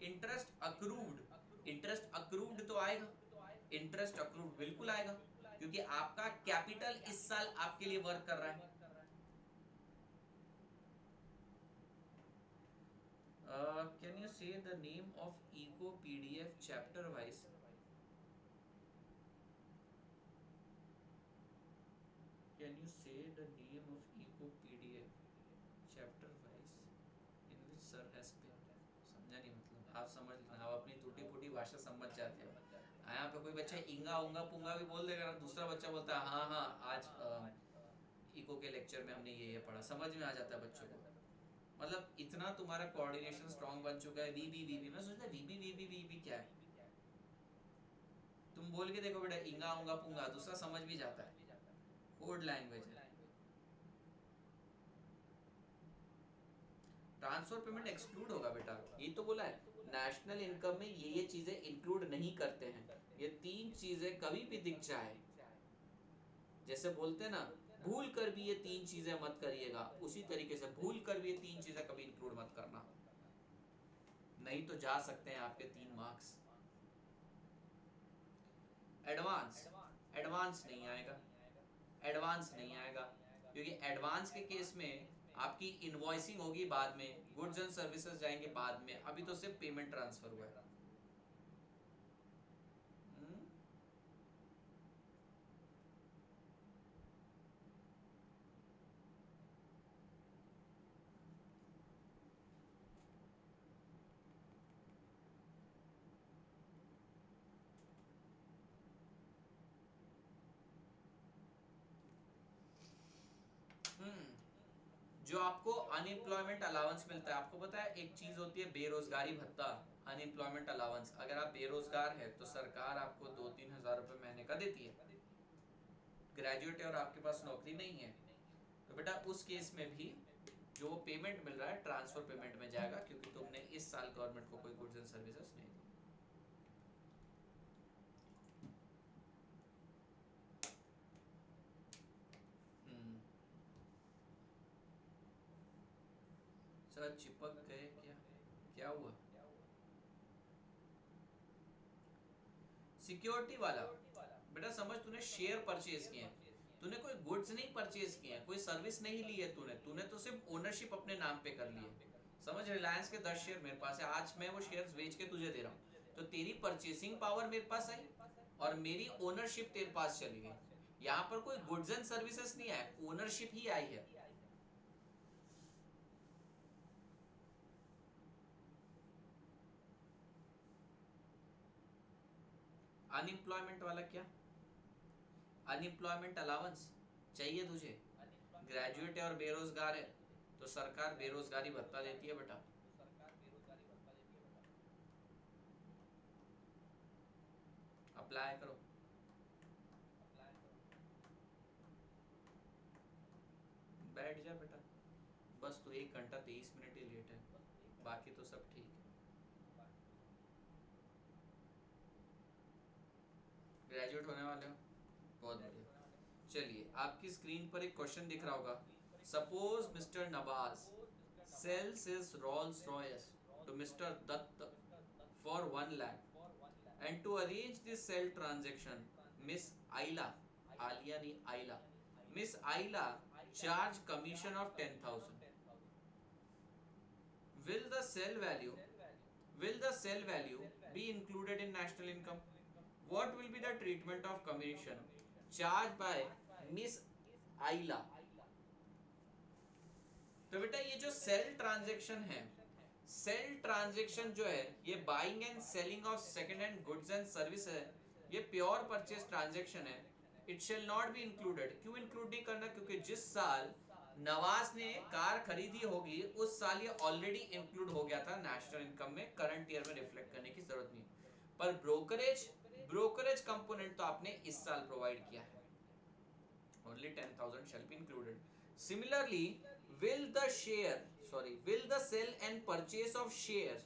interest accrued, interest accrued तो आएगा, इंटरेस्ट अक्रूड बिल्कुल आएगा, क्योंकि आपका कैपिटल इस साल आपके लिए वर्क कर रहा है। Can you say the name of eco PDF chapter wise? Can you say the name of eco PDF chapter wise in which sir has been? समझा नहीं, मतलब आप समझ लेना, आप अपनी टूटी फूटी भाषा समझ जाते हो। यहाँ पे कोई बच्चा इंगा उंगा पुंगा भी बोल देगा ना, दूसरा बच्चा बोलता है हाँ हाँ आज इको के लेक्चर में हमने ये पढ़ा, समझ में आ जाता है बच्चों को। मतलब इतना तुम्हारा कोऑर्डिनेशन स्ट्रांग बन चुका है। वीबी, मैं सोचता वीबी क्या है? तुम बोल के देखो बेटा, इंगा उंगा पुंगा, दूसरा समझ भी जाता है, कोड लैंग्वेज है। ट्रांसफर पेमेंट एक्सक्लूड होगा बेटा, ये तो बोला है नेशनल इनकम में ये चीजें इंक्लूड नहीं करते हैं। ये तीन चीजें कभी भी दिख जाए, जैसे बोलते हैं ना, भूल कर भी ये तीन चीजें मत करिएगा, उसी तरीके से भूल कर भी ये तीन चीजें कभी इंक्लूड मत करना, नहीं तो जा सकते हैं आपके 3 मार्क्स। एडवांस, एडवांस नहीं आएगा, एडवांस नहीं आएगा, क्योंकि एडवांस के केस में आपकी इनवॉइसिंग होगी बाद में, गुड्स एंड सर्विसेज जाएंगे बाद में, अभी तो सिर्फ पेमेंट ट्रांसफर हुआ है। हम्म? जो आपको अनएम्प्लॉयमेंट अलाउंस मिलता है, आपको पता है एक चीज होती है बेरोजगारी भत्ता, अनएम्प्लॉयमेंट अलाउंस। अगर आप बेरोजगार है तो सरकार आपको 2-3 हजार रुपए महीने का देती है। ग्रेजुएट है और आपके पास नौकरी नहीं है तो बेटा उस केस में भी जो पेमेंट मिल रहा है ट्रांसफर पेमेंट में जाएगा, क्योंकि तुमने इस साल गवर्नमेंट को कोई गुड्स एंड सर्विसेज नहीं दी। सर चिपक गए क्या, क्या हुआ? सिक्योरिटी वाला बेटा समझ, तूने शेयर परचेज किए हैं, तूने कोई गुड्स नहीं परचेज किए हैं, कोई सर्विस नहीं ली है तूने, तूने तो सिर्फ ओनरशिप अपने नाम पे कर ली है। समझ, रिलायंस के 10 शेयर मेरे पास है, आज मैं वो शेयर्स बेच के तुझे दे रहा हूँ, तो तेरी परचेसिंग पावर मेरे पास आई और मेरी ओनरशिप तेरे पास चली गई। यहाँ पर कोई गुड्स एंड सर्विसेज नहीं आया, ओनरशिप ही आई है। अनएम्प्लॉयमेंट वाला क्या, अनएम्प्लॉयमेंट अलाउंस चाहिए तुझे? ग्रेजुएट है और बेरोजगार है तो सरकार बेरोजगारी भत्ता देती है बेटा। अप्लाई करो। बैठ जा बेटा, बस तो 1 घंटा 23 मिनट ही लेट है, बाकी तो सब ठीक है। ग्रेजुएट होने वाले हो, बहुत बढ़िया। चलिए आपकी स्क्रीन पर एक क्वेश्चन दिख रहा होगा। Suppose mister Nawaz sells his Rolls Royce to Mr. Dutt for 1 lakh, and to arrange this sale transaction, Miss Ayla, Alia nahi Ayla, Miss Ayla charge commission of 10,000. Will the sale value will the sale value be included in national income? What will be the treatment of commission charged by Miss Ayla? तो बेटा ये जो sale transaction है, sale transaction जो है ये buying and selling of second hand goods and service है, ये प्योर परचेज ट्रांजेक्शन है। It shall not be included. क्यों इंक्लूड नहीं करना? क्योंकि जिस साल नवाज ने कार खरीदी होगी उस साल ये ऑलरेडी इंक्लूड हो गया था नेशनल इनकम में, करंट ईयर में रिफ्लेक्ट करने की जरूरत नहीं। पर ब्रोकरेज ब्रोकरेज कंपोनेंट तो आपने इस साल प्रोवाइड किया है। Only 10,000 shall be included. Similarly, will the sell and purchase of shares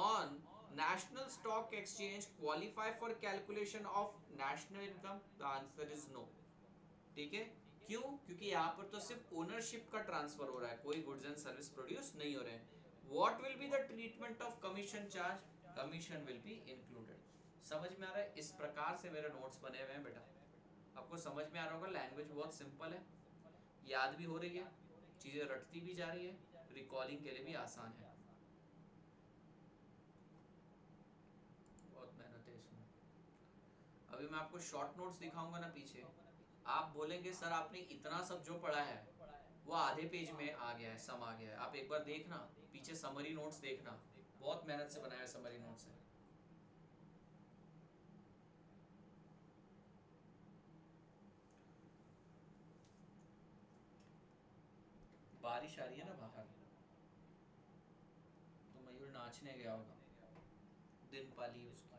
on National Stock Exchange qualify for calculation of national income? The answer is no. ठीक है, क्यों? क्योंकि यहाँ पर तो सिर्फ ओनरशिप का ट्रांसफर हो रहा है, कोई गुड्स एंड सर्विस प्रोड्यूस नहीं हो रहे हैं। What will be the treatment of commission charge? Commission will be included. समझ में आ रहा है? इस प्रकार से मेरे नोट्स बने हुए हैं बेटा, आपको समझ में आ रहा होगा। लैंग्वेज बहुत सिंपल है, याद भी हो रही है, चीजें रटती भी जा रही है, रिकॉलिंग के लिए भी आसान है। बहुत मेहनत है इसमें। अभी मैं आपको शॉर्ट नोट्स दिखाऊंगा ना पीछे, आप बोलेंगे सर आपने इतना सब जो पढ़ा है वो आधे पेज में आ गया है, सम आ गया है। आप एक बार देखना पीछे समरी नोट्स देखना, बहुत मेहनत से बनाया समरी नोट्स है। बारिश आ रही है ना बाहर, तो मयूर नाचने गया होगा, दिन पाली उसकी।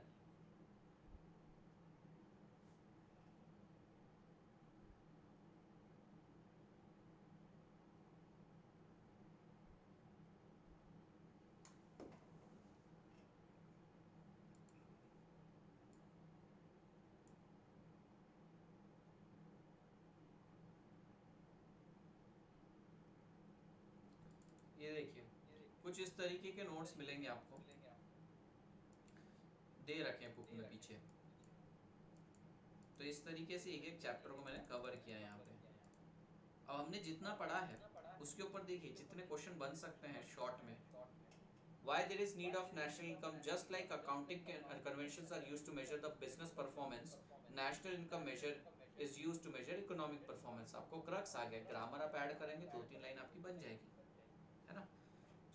ये देखिए कुछ इस तरीके के नोट्स मिलेंगे आपको, दे रखे हैं बुक में पीछे। तो इस तरीके से एक एक चैप्टर को मैंने कवर किया यहाँ पे। अब हमने जितना पढ़ा है उसके ऊपर देखिए जितने क्वेश्चन बन सकते हैं शॉर्ट में। Why there is need of national income? Just like accounting conventions are used to measure the business performance, national income measure is used to measure economic performance. आपको क्रक्स आ गया, ग्रामर आप add करेंगे 2-3 line आपकी बन जाएगी, है ना।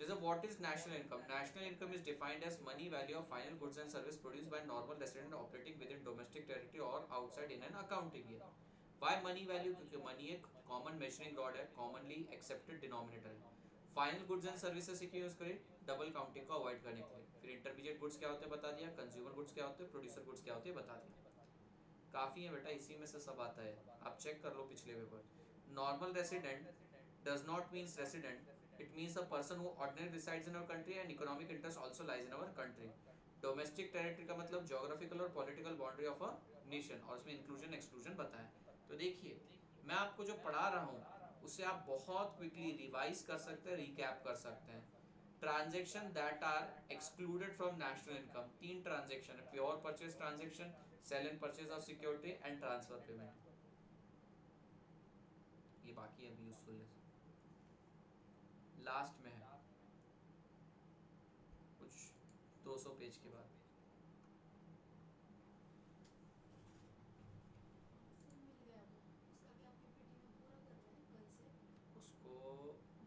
जैसे what is national income? National income is defined as money value of final goods and service produced by normal resident operating within domestic territory or outside in an accounting year. By money value, क्योंकि money एक common measuring rod है, commonly accepted denominator है। Final goods and services से क्यों use करें? Double counting को avoid करने के लिए। फिर इंटरमीडिएट गुड्स क्या होते हैं बता दिया, कंज्यूमर गुड्स क्या होते हैं, प्रोड्यूसर गुड्स क्या होते हैं बता दिया। काफी है बेटा, इसी में से सब आता है, आप चेक कर लो पिछले paper. Normal resident does not means resident, it means a person who ordinarily resides in our country and economic interest also lies in our country. Domestic territory का मतलब ज्योग्राफिकल और political boundary of a nation, और उसमें inclusion exclusion बताएं। तो देखिए मैं आपको जो पढ़ा रहा हूँ उससे आप बहुत क्विकली रिवाइज कर सकते हैं, रिकैप कर सकते हैं। Transaction that are excluded from national income, 3 transaction है, pure purchase transaction, sale and purchase of security and transfer payment. ये बाकी अभी यूजफुल लास्ट में है कुछ 200 पेज के बाद। उसको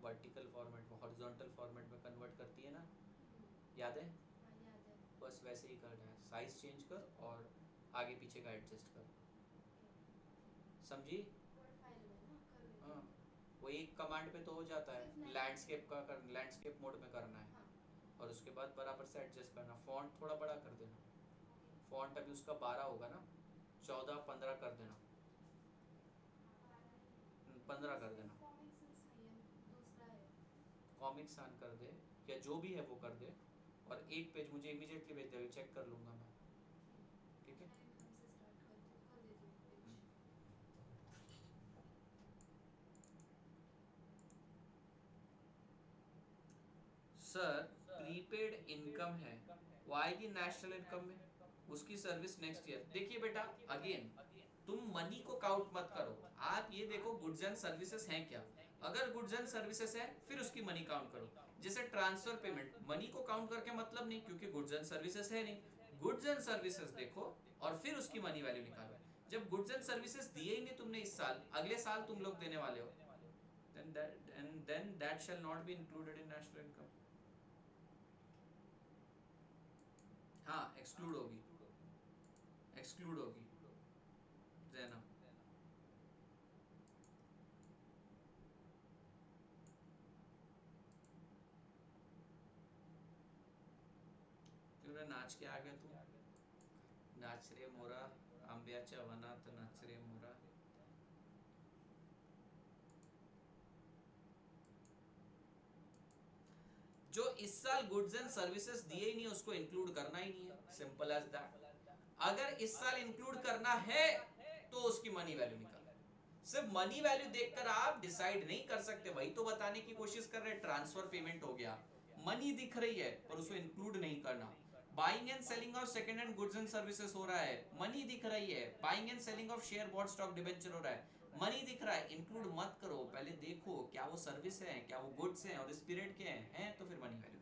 वर्टिकल फॉर्मेट में, हॉरिजॉन्टल फॉर्मेट में कन्वर्ट करती है ना, याद है? बस वैसे ही करना है, साइज चेंज कर और आगे पीछे का एडजस्ट कर, समझी? हाँ, वो एक कमांड पे तो हो जाता है, लैंडस्केप का कर, लैंडस्केप मोड में करना है और उसके बाद बराबर से एडजस्ट करना। फॉन्ट थोड़ा बड़ा कर देना, फॉन्ट अभी उसका 12 होगा ना, 14-15 कर देना, 15 कर देना, कॉमिक सान कर दे या जो भी है वो कर दे, और एक पेज मुझे इमीडिएटली भेज दे, चेक कर लूंगा मैं, ठीक है? सर प्रीपेड इनकम है, वो आएगी नेशनल इनकम में, उसकी सर्विस नेक्स्ट ईयर। देखिए बेटा अगेन तुम मनी को काउंट मत करो, आप ये देखो गुड्स एंड सर्विसेज हैं क्या। अगर गुड्स एंड सर्विसेज है फिर उसकी मनी काउंट करो। जैसे ट्रांसफर पेमेंट, मनी को काउंट करके मतलब नहीं, क्योंकि गुड्स एंड सर्विसेज है नहीं। गुड्स एंड सर्विसेज देखो और फिर उसकी मनी वैल्यू निकालो। जब गुड्स एंड सर्विसेज दिए ही नहीं तुमने इस साल, अगले साल तुम लोग देने वाले हो, then that shall not be included in national income। हाँ एक्सक्लूड होगी, एक्सक्लूड होगी रहना। क्यों रे नाच के आ गया तू? नाच रे मोरा आंब्याच्या वनात, नाच रे मोरा। जो इस साल गुड्स एंड सर्विसेज दिए ही नहीं उसको इंक्लूड करना ही नहीं है, सिंपल एज दैट। अगर इस साल इंक्लूड करना है तो उसकी मनी वैल्यू निकाल। सिर्फ मनी वैल्यू देखकर आप डिसाइड नहीं कर सकते, वही तो बताने की कोशिश कर रहे हैं। ट्रांसफर पेमेंट हो गया, मनी दिख रही है पर उसको इंक्लूड नहीं करना। Buying and selling of second hand goods and services हो रहा है, मनी दिख रही है। Buying and selling of share bond stock debenture हो रहा है, मनी दिख रहा है, इंक्लूड मत करो। पहले देखो क्या वो सर्विस है, क्या वो गुड्स हैं और इस पीरियड के हैं तो फिर मनी वैल्यू।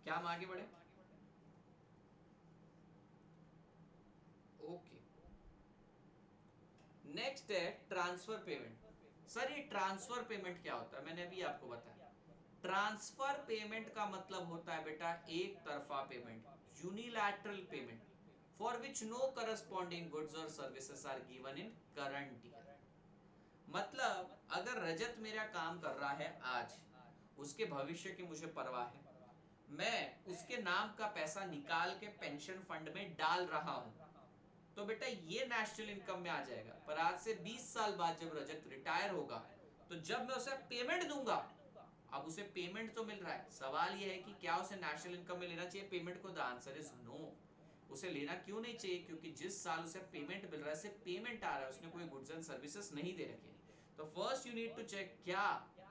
क्या हम आगे बढ़े? ओके, नेक्स्ट है ट्रांसफर पेमेंट। सर ये ट्रांसफर पेमेंट क्या होता है? मैंने अभी आपको बताया, ट्रांसफर पेमेंट का मतलब होता है बेटा एक तरफा payment, unilateral payment, for which no corresponding goods और services are given in current year. मतलब अगर रजत मेरा काम कर रहा है आज, उसके भविष्य की मुझे परवाह है, मैं उसके नाम का पैसा निकाल के पेंशन फंड में डाल रहा हूं, तो बेटा ये नेशनल इनकम में आ जाएगा। पर आज से 20 साल बाद जब रजत रिटायर होगा, तो जब मैं उसे पेमेंट दूंगा, अब उसे पेमेंट तो मिल रहा है, सवाल ये है कि क्या उसे नेशनल इनकम में लेना चाहिए पेमेंट को? The answer is no. उसे लेना क्यों नहीं चाहिए? क्योंकि जिस साल उसे पेमेंट मिल रहा है, सिर्फ पेमेंट आ रहा है, उसने कोई गुड्स एंड सर्विसेज नहीं दे रखे। तो first you need to check क्या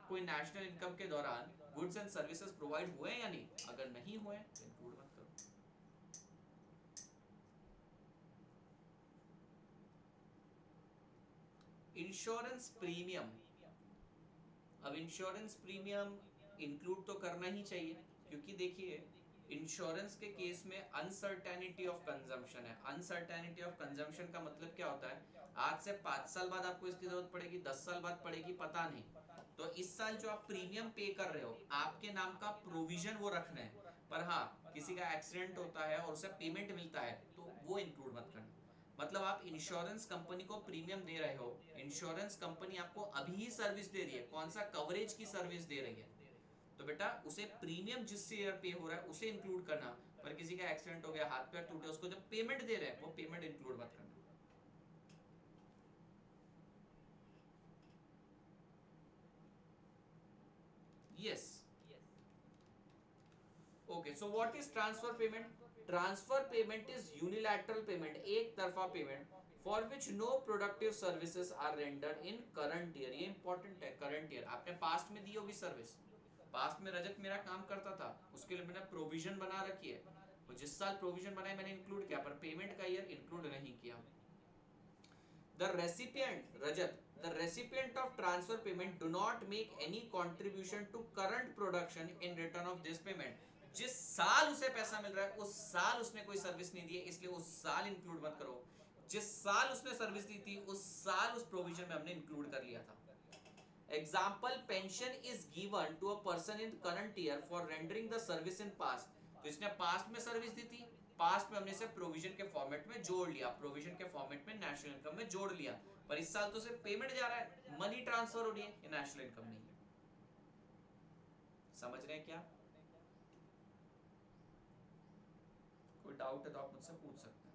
कोई नेशनल इनकम के दौरान गुड्स एंड सर्विसेज प्रोवाइड हुए या नहीं। अगर नहीं हुए तो इंक्लूड मत करो। इंश्योरेंस प्रीमियम, अब इंश्योरेंस प्रीमियम इंक्लूड तो करना ही चाहिए, क्योंकि देखिए इंश्योरेंस के केस में अनसर्टेनिटी ऑफ कंजम्पशन है। अनसर्टेनिटी ऑफ कंजम्पशन का मतलब क्या होता है? आज से 5 साल बाद आपको इसकी जरूरत पड़ेगी, 10 साल बाद पड़ेगी, पता नहीं। तो इस साल जो आप प्रीमियम पे कर रहे हो, आपके नाम का प्रोविजन वो रखना है। पर हाँ किसी का एक्सीडेंट होता है और उसे पेमेंट मिलता है तो वो इंक्लूड मत करना। मतलब आप इंश्योरेंस कंपनी को प्रीमियम दे रहे हो, इंश्योरेंस कंपनी आपको अभी ही सर्विस दे रही है, कौन सा कवरेज की सर्विस दे रही है, तो बेटा उसे प्रीमियम जिससे ईयर पे हो रहा है उसे इंक्लूड करना। पर किसी का एक्सीडेंट हो गया, हाथ पैर टूटे, उसको जब पेमेंट दे रहे हैं वो पेमेंट इंक्लूड मत करना। Yes. Okay, so what is transfer payment? Transfer payment is unilateral payment, एक तरफा payment, for which no productive services are rendered in current year. ये इंपॉर्टेंट है, करंट ईयर। आपने पास्ट में दी होगी सर्विस, पास्ट में रजत मेरा काम करता था, उसके लिए मैंने प्रोविजन बना रखी है, वो जिस साल प्रोविजन बनाए मैंने इंक्लूड किया, पर पेमेंट का ईयर इंक्लूड नहीं किया। The recipient, Rajat, the recipient of transfer payment do not make any contribution to current production in return of this payment. जिस साल उसे पैसा मिल रहा है उस साल उसने कोई सर्विस नहीं दी है, इसलिए उस साल इंक्लूड मत करो। जिस साल उसने सर्विस दी थी उस साल उस प्रोविजन में हमने इंक्लूड कर लिया था। Example, pension is given to a person in current year for rendering the service in past. तो इसने पास्ट में सर्विस दी थी, पास्ट में हमने इसे प्रोविजन के फॉर्मेट में जोड़ लिया, प्रोविजन के फॉर्मेट में नेशनल इनकम में जोड़ लिया। पर इस साल तो सिर्फ पेमेंट जा रहा है, मनी ट्रांसफर हो रही है, ये नेशनल इनकम नहीं है। समझ रहे हैं क्या? कोई डाउट है तो आप मुझसे पूछ सकते हैं।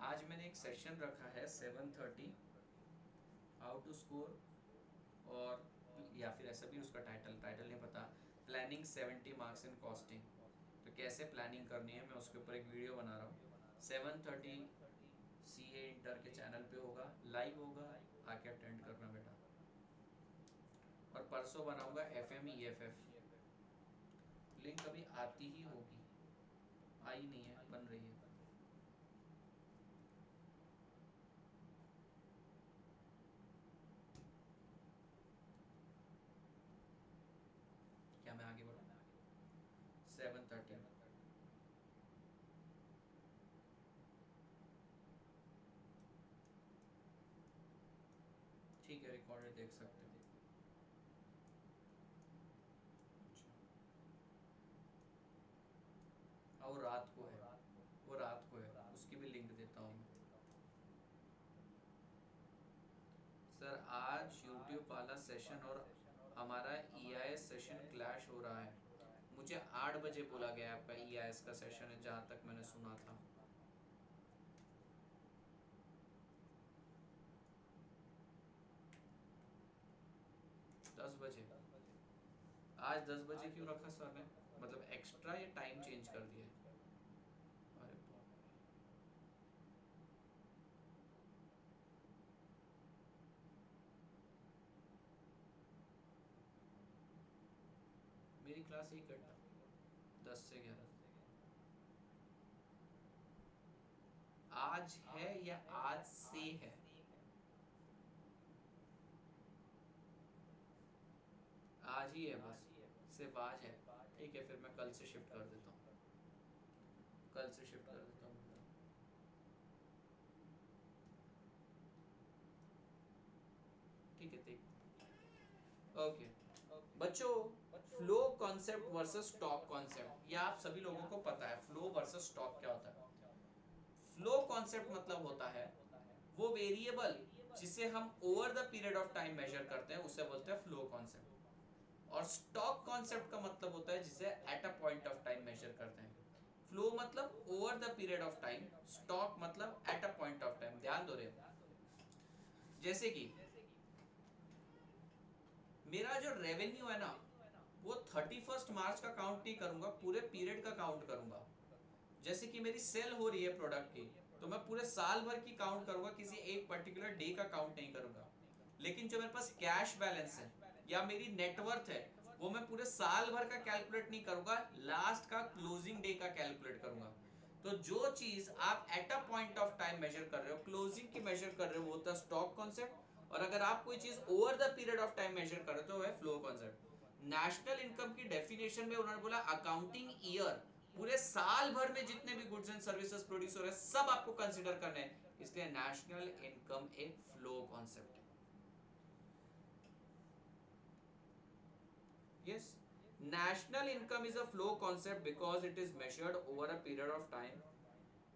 आज मैंने एक सेशन रखा है 7:30, हाउ टू स्कोर, और या फिर ऐसा भी उसका टाइटल टाइटल नहीं पता, प्लानिंग 70 मार्क्स इन कॉस्टिंग। तो कैसे प्लानिंग करनी है मैं उसके ऊपर एक वीडियो बना रहा हूँ। 7:30 CA इंटर के चैनल पे होगा, लाइव होगा, आके अटेंड करना बेटा। और परसों बनाऊंगा FM EFF, लिंक अभी आती ही होगी, आई नहीं है, बन रही है। क्या मैं आगे बढ़ूँ? 7:30। ठीक है, रिकॉर्डेड देख सकते हो। हाँ वो रात को है, वो रात को है, उसकी भी लिंक देता हूँ मैं। सर आज YouTube वाला सेशन और हमारा EIS सेशन क्लैश हो रहा है। मुझे 8 बजे बोला गया आपका EIS का सेशन है, जहाँ तक मैंने सुना था। 10 बजे? आज 10 बजे क्यों रखा सर ने? मतलब एक्स्ट्रा या टाइम चेंज कर दिया है? अरे मेरी क्लास 1 घंटा, 10 से 11। आज है या आज से है? आज ही है बस, सिर्फ आज है। ठीक है, फिर मैं कल से शिफ्ट कर देता हूँ, कल से शिफ्ट कर देता हूँ। ठीक है, ठीक। ओके बच्चों, flow concept versus stock concept, ये आप सभी लोगों को पता है। फ्लो वर्सेस स्टॉक क्या होता है? फ्लो कॉन्सेप्ट मतलब होता है वो वेरिएबल जिसे हम over the period of time measure करते हैं, उसे बोलते हैं फ्लो कॉन्सेप्ट। और स्टॉक कॉन्सेप्ट का मतलब होता है जिसे at a point of time measure करते हैं। फ्लो मतलब over the period of time, stock मतलब at a point of time. ध्यान दो रे, जैसे कि मेरा जो रेवेन्यू है ना, वो 31 मार्च का काउंट नहीं करूंगा, पूरे पीरियड का काउंट करूंगा। जैसे कि मेरी सेल हो रही है प्रोडक्ट की, तो मैं पूरे साल भर की काउंट करूंगा, किसी एक पर्टिकुलर डे का काउंट नहीं करूंगा। लेकिन जो मेरे पास कैश बैलेंस है या मेरी नेटवर्थ है, वो मैं पूरे साल भर का कैलकुलेट नहीं करूंगा, लास्ट का क्लोजिंग डे का कैलकुलेट करूंगा। तो जो चीज आप at a point of time measure कर रहे हो, क्लोजिंग की मेजर कर रहे हो, वो होता है स्टॉक कॉन्सेप्ट। और अगर आप कोई चीज over the period of time measure कर रहे हो तो वो है फ्लो कॉन्सेप्ट। नेशनल इनकम की डेफिनेशन में उन्होंने बोला अकाउंटिंग ईयर पूरे साल भर में जितने भी गुड्स एंड सर्विसेज प्रोड्यूस हो रहे हैं सब आपको कंसीडर करने हैं, इसलिए नेशनल इनकम एक फ्लो कॉन्सेप्ट है. Yes, national income is a flow concept because it is measured over a period of time.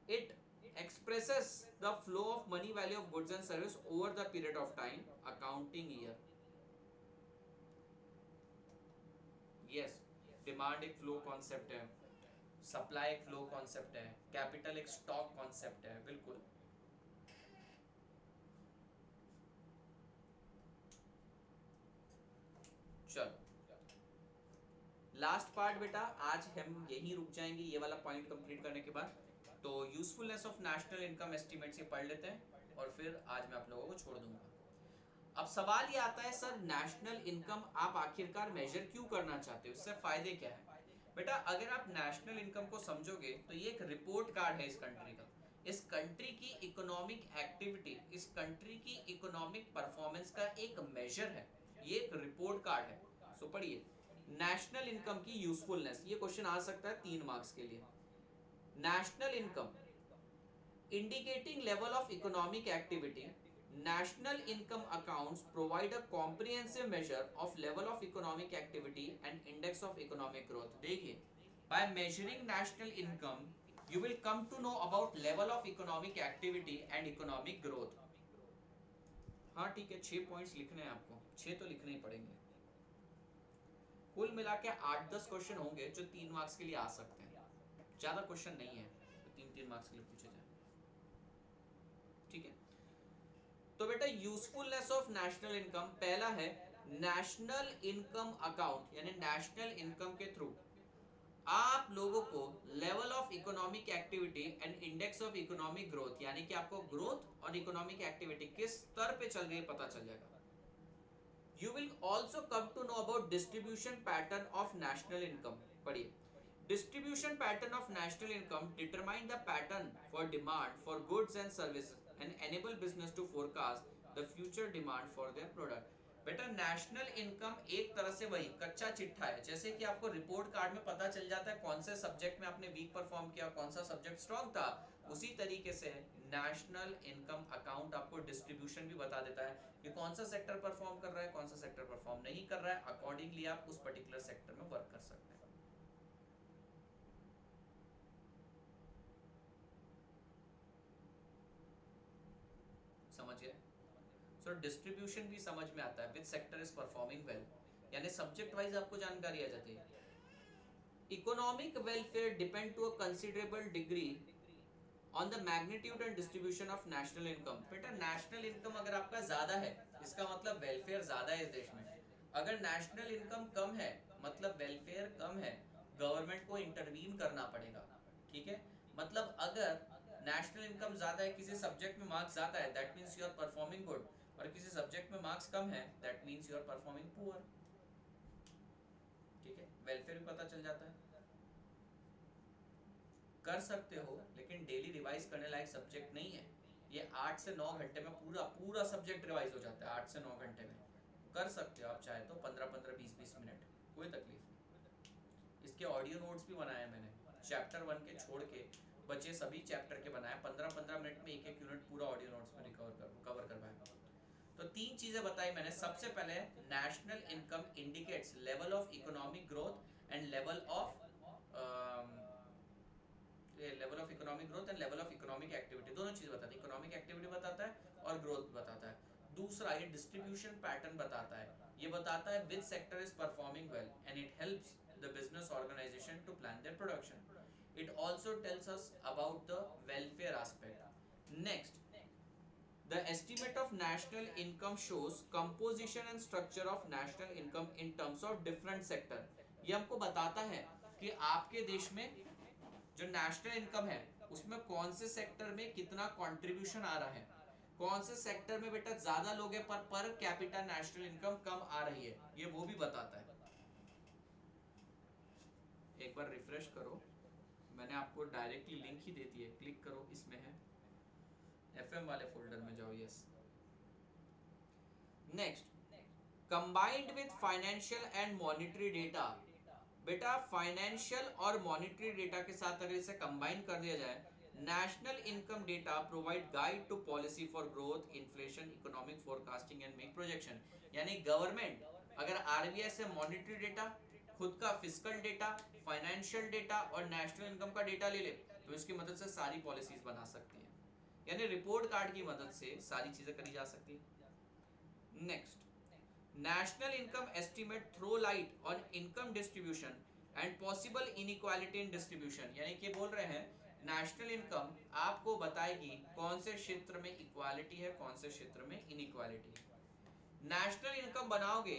It expresses the flow of money value of goods and service over the period of time, accounting year. Yes, demand एक flow concept है, supply एक flow concept है, capital एक stock concept है. बिल्कुल. चलो last part बेटा, आज हम यहीं रुक जाएंगे ये वाला पॉइंट कंप्लीट करने के बाद. तो usefulness of national income estimates ये पढ़ लेते हैं और फिर आज मैं आप लोगों को छोड़ दूंगा. अब सवाल ये आता है सर नेशनल इनकम आप आखिरकार मेजर क्यों करना चाहते हो, इससे फायदे क्या है. बेटा अगर आप नेशनल इनकम को समझोगे तो ये एक रिपोर्ट कार्ड है इस कंट्री का, इस कंट्री की इकोनॉमिक एक्टिविटी, इस कंट्री की इकोनॉमिक परफॉर्मेंस का एक मेजर है, ये एक रिपोर्ट कार्ड है. सो पढ़िए नेशनल इनकम की यूजफुलनेस, ये क्वेश्चन आ सकता है 3 मार्क्स के लिए. National income indicating level of economic activity. National income accounts provide a comprehensive measure of level of economic activity and index of economic growth. देखिए, by measuring national income you will come to know about level of economic activity and economic growth. हाँ ठीक है, 6 points लिखने हैं आपको, 6 तो लिखने ही पड़ेंगे. कुल मिला के 8-10 क्वेश्चन होंगे जो 3 मार्क्स के लिए आ सकते हैं, ज्यादा क्वेश्चन नहीं है तो 3-3 मार्क्स के लिए पूछे जाए. ठीक है, तो बेटा यूजफुलनेस ऑफ नेशनल इनकम, पहला है नेशनल इनकम अकाउंट, यानी नेशनल इनकम के थ्रू आप लोगों को level of economic activity and index of economic growth, यानी कि आपको ग्रोथ और इकोनॉमिक एक्टिविटी किस स्तर पे चल रही है पता चल जाएगा. You will also come to know about distribution pattern of national income. पढ़िए, distribution pattern of national income determine the pattern for demand for goods and services and enable business to forecast the future demand for their product. बेटा national income एक तरह से वही कच्चा चिट्ठा है, जैसे कि आपको रिपोर्ट कार्ड में पता चल जाता है कौन से सब्जेक्ट में आपने वीक परफॉर्म किया, कौन सा सब्जेक्ट स्ट्रांग था, उसी तरीके से नेशनल इनकम अकाउंट आपको डिस्ट्रीब्यूशन भी बता देता है कि कौन सा सेक्टर परफॉर्म कर रहा है, कौन सा सेक्टर परफॉर्म नहीं कर रहा है. अकॉर्डिंगली आप उस पर्टिकुलर सेक्टर में वर्क कर सकते हैं. समझ गए. सो डिस्ट्रीब्यूशन भी समझ में आता है, which sector is performing well, यानी सब्जेक्ट वाइज आपको जानकारी आ जाती है. Economic welfare depend to a considerable degree on the magnitude and distribution of national income. बेटा नेशनल इनकम अगर आपका ज्यादा है इसका मतलब वेलफेयर ज्यादा है इस देश में. अगर नेशनल इनकम कम है मतलब वेलफेयर कम है, गवर्नमेंट को इंटरवीन करना पड़ेगा. ठीक है, मतलब अगर नेशनल इनकम ज्यादा है, किसी सब्जेक्ट में मार्क्स ज्यादा है, that means you are performing good, और किसी सब्जेक्ट में मार्क्स कम है that means you are performing poor. ठीक है, वेलफेयर भी पता चल जाता है. कर सकते हो लेकिन डेली रिवाइज करने लायक सब्जेक्ट नहीं है ये. 8 से 9 घंटे में पूरा पूरा सब्जेक्ट रिवाइज हो जाता है 8 से 9 घंटे में. कर सकते हो आप चाहे तो 15-15 20-20 मिनट, कोई तकलीफ नहीं. इसके ऑडियो नोट्स भी बनाए मैंने, चैप्टर 1 के छोड़ के बचे सभी चैप्टर के बनाए. 15-15 मिनट में एक एक यूनिट पूरा ऑडियो नोट्स में कवर करवाया. तो 3 चीजें बताई मैंने. सबसे पहले national income indicates level of economic growth and level of economic activity, दोनों चीज बताती है. इकोनॉमिक एक्टिविटी बताता है और ग्रोथ बताता है. दूसरा ये डिस्ट्रीब्यूशन पैटर्न बताता है, ये बताता है which sector is performing well and it helps the business organisation to plan their production. It also tells us about the welfare aspect. Next, the estimate of national income shows composition and structure of national income in terms of different sector. ये हमको बताता है कि आपके देश में जो national income है उसमें कौन से सेक्टर में कितना कंट्रीब्यूशन आ रहा है, कौन से सेक्टर में बेटा ज्यादा लोग हैं पर कैपिटा नेशनल इनकम कम आ रही है, ये वो भी बताता है. एक बार रिफ्रेश करो, मैंने आपको डायरेक्टली लिंक ही दे दी है, क्लिक करो, इसमें है एफएम वाले फोल्डर में जाओ. Yes. Next, combined with financial and monetary data बेटा फाइनेंशियल और मॉनेटरी डेटा के साथ अगर इसे कंबाइन कर दिया जाए, national income data provide guide to policy for growth, inflation, economic forecasting and make projection. यानी गवर्नमेंट अगर आरबीआई से मॉनेटरी डेटा, खुद का फिस्कल डेटा, फाइनेंशियल डेटा और नेशनल इनकम का डेटा ले ले, तो इसकी मदद से सारी पॉलिसीज बना सकती है। यानी रिपोर्ट कार्ड की मदद से सारी चीजें करी जा सकती है। Next, national income estimate throw light on income distribution and possible inequality in distribution। यानी कि बोल रहे हैं नेशनल इनकम आपको बताएगी कौन से क्षेत्र में इक्वालिटी है, कौन से क्षेत्र में इनइक्वालिटी है। नेशनल इनकम बनाओगे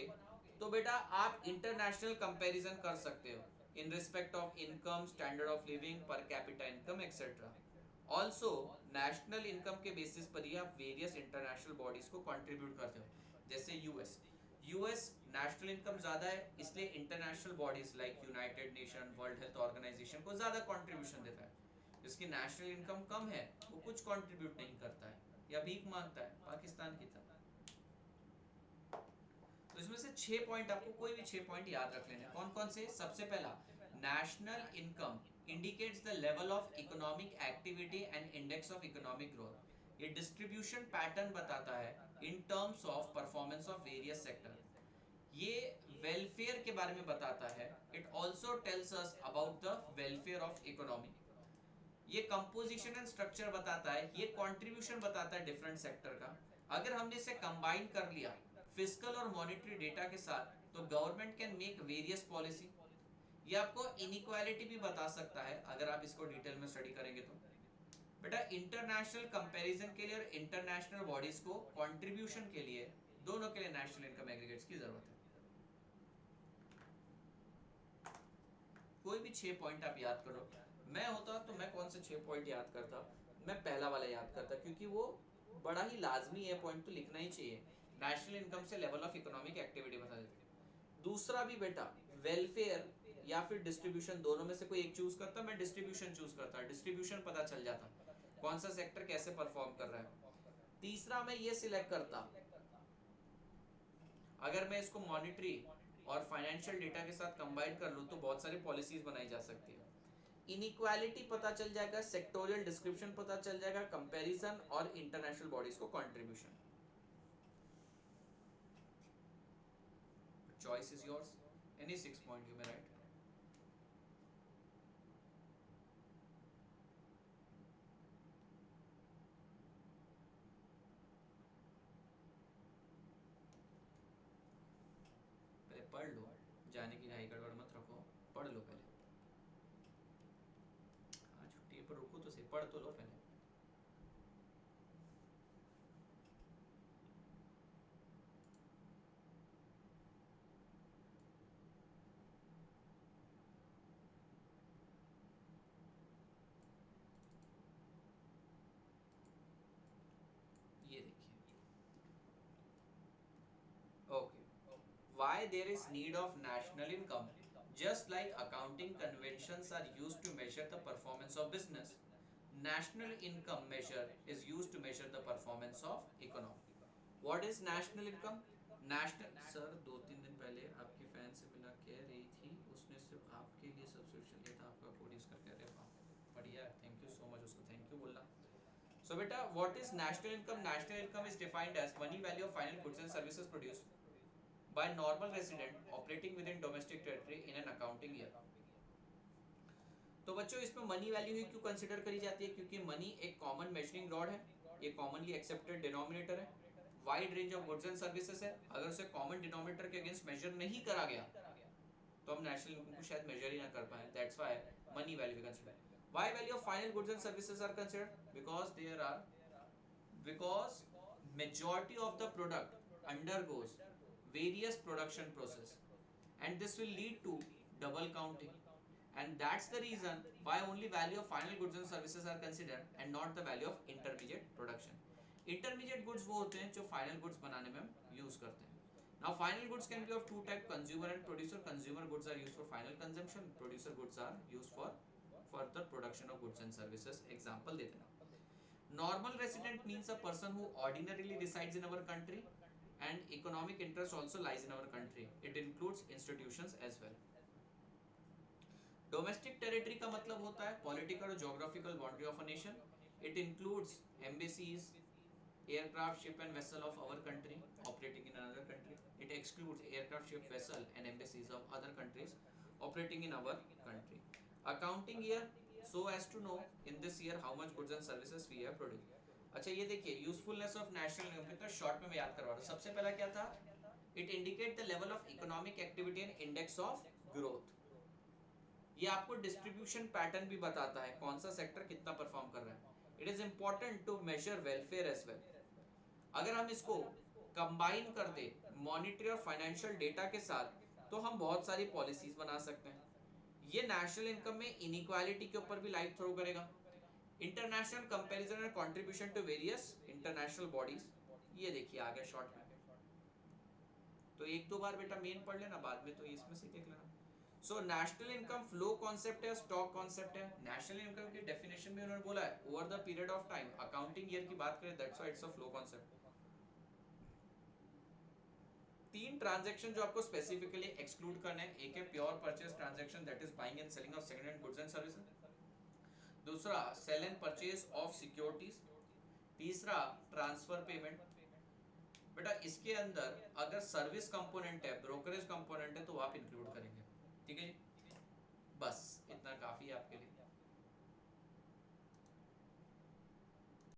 तो बेटा आप इंटरनेशनल कंपैरिजन कर सकते हो in respect of income, standard of living, per capita income etcetera. Also national income के बेसिस पर ही आप वेरियस इंटरनेशनल बॉडीज को कंट्रीब्यूट करते हो। जैसे यूएस, यूएस नेशनल इनकम ज्यादा है, इसलिए international bodies like United Nation, World Health Organisation को ज्यादा कंट्रीब्यूशन देता है। जिसकी नेशनल इनकम कम है वो कुछ कंट्रीब्यूट नहीं करता है या भीख मांगता है, पाकिस्तान की तरह। तो इसमें से 6 पॉइंट, आपको कोई भी 6 पॉइंट याद रख लेने। कौन कौन से? सबसे पहला, national income indicates the level of economic activity and index of economic growth. ये डिस्ट्रीब्यूशन पैटर्न बताता है in terms of performance of various sector. ये वेलफेयर के बारे में बताता है। It also tells us about the welfare of economy. ये कंपोजिशन एंड स्ट्रक्चर बताता है, ये कंट्रीब्यूशन बताता है डिफरेंट सेक्टर का। अगर हमने इसे कंबाइन कर लिया फिस्कल और मॉनेटरी डेटा के साथ, तो government can make various policy. ये आपको इनइक्वालिटी भी बता सकता है अगर आप इसको डिटेल में स्टडी करेंगे तो। बेटा इंटरनेशनल कंपैरिजन के लिए और इंटरनेशनल बॉडीज को कंट्रीब्यूशन के लिए, दोनों के लिए नेशनल इनकम एग्रीगेट्स की जरूरत है। कोई भी 6 पॉइंट आप याद करो। मैं होता तो मैं कौन से 6 पॉइंट याद करता? मैं पहला वाला याद करता, क्योंकि वो बड़ा ही लाजमी है, पॉइंट तो लिखना ही चाहिए। नेशनल इनकम से लेवल ऑफ इकोनॉमिक एक्टिविटी बता देते। दूसरा भी बेटा वेलफेयर या फिर डिस्ट्रीब्यूशन, दोनों में से कोई एक चूज करता, मैं डिस्ट्रीब्यूशन चूज करता। डिस्ट्रीब्यूशन पता चल जाता कौन सा सेक्टर कैसे परफॉर्म कर रहा है। तीसरा मैं ये सिलेक्ट करता, अगर मैं इसको मॉनिटरी और फाइनेंशियल डेटा के साथ कंबाइन कर लूँ तो बहुत सारी पॉलिसीज बनाई जा सकती है। इनइक्वालिटी पता चल जाएगा, सेक्टोरियल डिस्क्रिप्शन पता चल जाएगा, कंपैरिजन और इंटरनेशनल बॉडीज को contribution. Choice is yours, any 6 point you may right. पहले पढ़ लो, जाने की हाई गड़बड़ मत रखो, पढ़ लो पहले। हाँ छुट्टी पर रुको तो सही, पढ़ तो लो पहले। ये देखिए, okay, why there is need of national income? Just like accounting conventions are used to measure the performance of business, national income measure is used to measure the performance of economy. What is national income? National sir 2-3 दिन पहले आपकी fan से मिला, कह रही थी उसने सिर्फ आपके लिए सब्सक्रिप्शन लिया था, आपका कोड यूज करके। अरे वाह बढ़िया, थैंक यू सो मच, उसको थैंक यू बोलना। So beta, what is national income? National income is defined as money value of final goods and services produced by normal resident operating within domestic territory in an accounting year। तो बच्चों इसमें money value ही क्यों consider करी जाती है? क्योंकि money एक common measuring rod है, ये कॉमनली एक्सेप्टेड डिनोमिनेटर है, wide range of goods and services है। अगर उसे कॉमन डिनोमिनेटर के अगेंस्ट मेजर नहीं करा गया तो हम नेशनल इनकम को शायद मेजर ही ना कर पाए। That's why money value consider. Why value of final goods and services are considered? Because majority of the product undergoes various production process, and this will lead to double counting, and that's the reason why only value of final goods and services are considered and not the value of intermediate production। intermediate goods वो होते हैं जो final goods बनाने में हम use करते हैं। now final goods can be of two type, consumer and producer। consumer goods are used for final consumption, producer goods are used for further production of goods and services। example देते हैं। Normal resident means a person who ordinarily resides in our country, and economic interest also lies in our country. It includes institutions as well। Domestic territory का मतलब होता है political और geographical boundary of a nation. It includes embassies, aircraft, ship and vessel of our country operating in another country. It excludes aircraft, ship, vessel and embassies of other countries operating in our country. Accounting year so as to know in this year how much goods and services we have produced. अच्छा ये देखिए usefulness of national income तो short में मैं याद करवा रहा हूँ. सबसे पहला क्या था? It indicate the level of economic activity and index of growth. ये आपको डिस्ट्रीब्यूशन पैटर्न भी बताता है कौन सा सेक्टर कितना परफॉर्म कर रहा है. It is important to measure welfare as well. अगर हम इसको कंबाइन कर दे मॉनिटरी और फाइनेंशियल डेटा के साथ तो हम बहुत सारी पॉलिसीज बना सकते हैं. ये नेशनल इनकम में इनइक्वालिटी के ऊपर भी लाइट थ्रो करेगा. International comparison and contribution to various international bodies, ये देखिए आ गया शॉर्ट में. तो एक दो बार बेटा मेन पढ़ लेना, बाद में तो इसमें से देख लेना. So national income flow concept है, स्टॉक कॉन्सेप्ट है. नेशनल इनकम की डेफिनेशन में उन्होंने बोला है over the period of time. Accounting year की बात करें that's why it's a flow concept. तीन ट्रांजैक्शन जो आपको स्पेसिफिकली एक्सक्लूड करने हैं. एक है pure purchase transaction that is buying and selling of second hand goods and services. दूसरा sale and purchase of securities. तीसरा ट्रांसफर पेमेंट. बेटा इसके अंदर अगर सर्विस कंपोनेंट है, ब्रोकरेज कंपोनेंट है तो आप इंक्लूड करेंगे. ठीक है जी, बस इतना काफी है आपके लिए.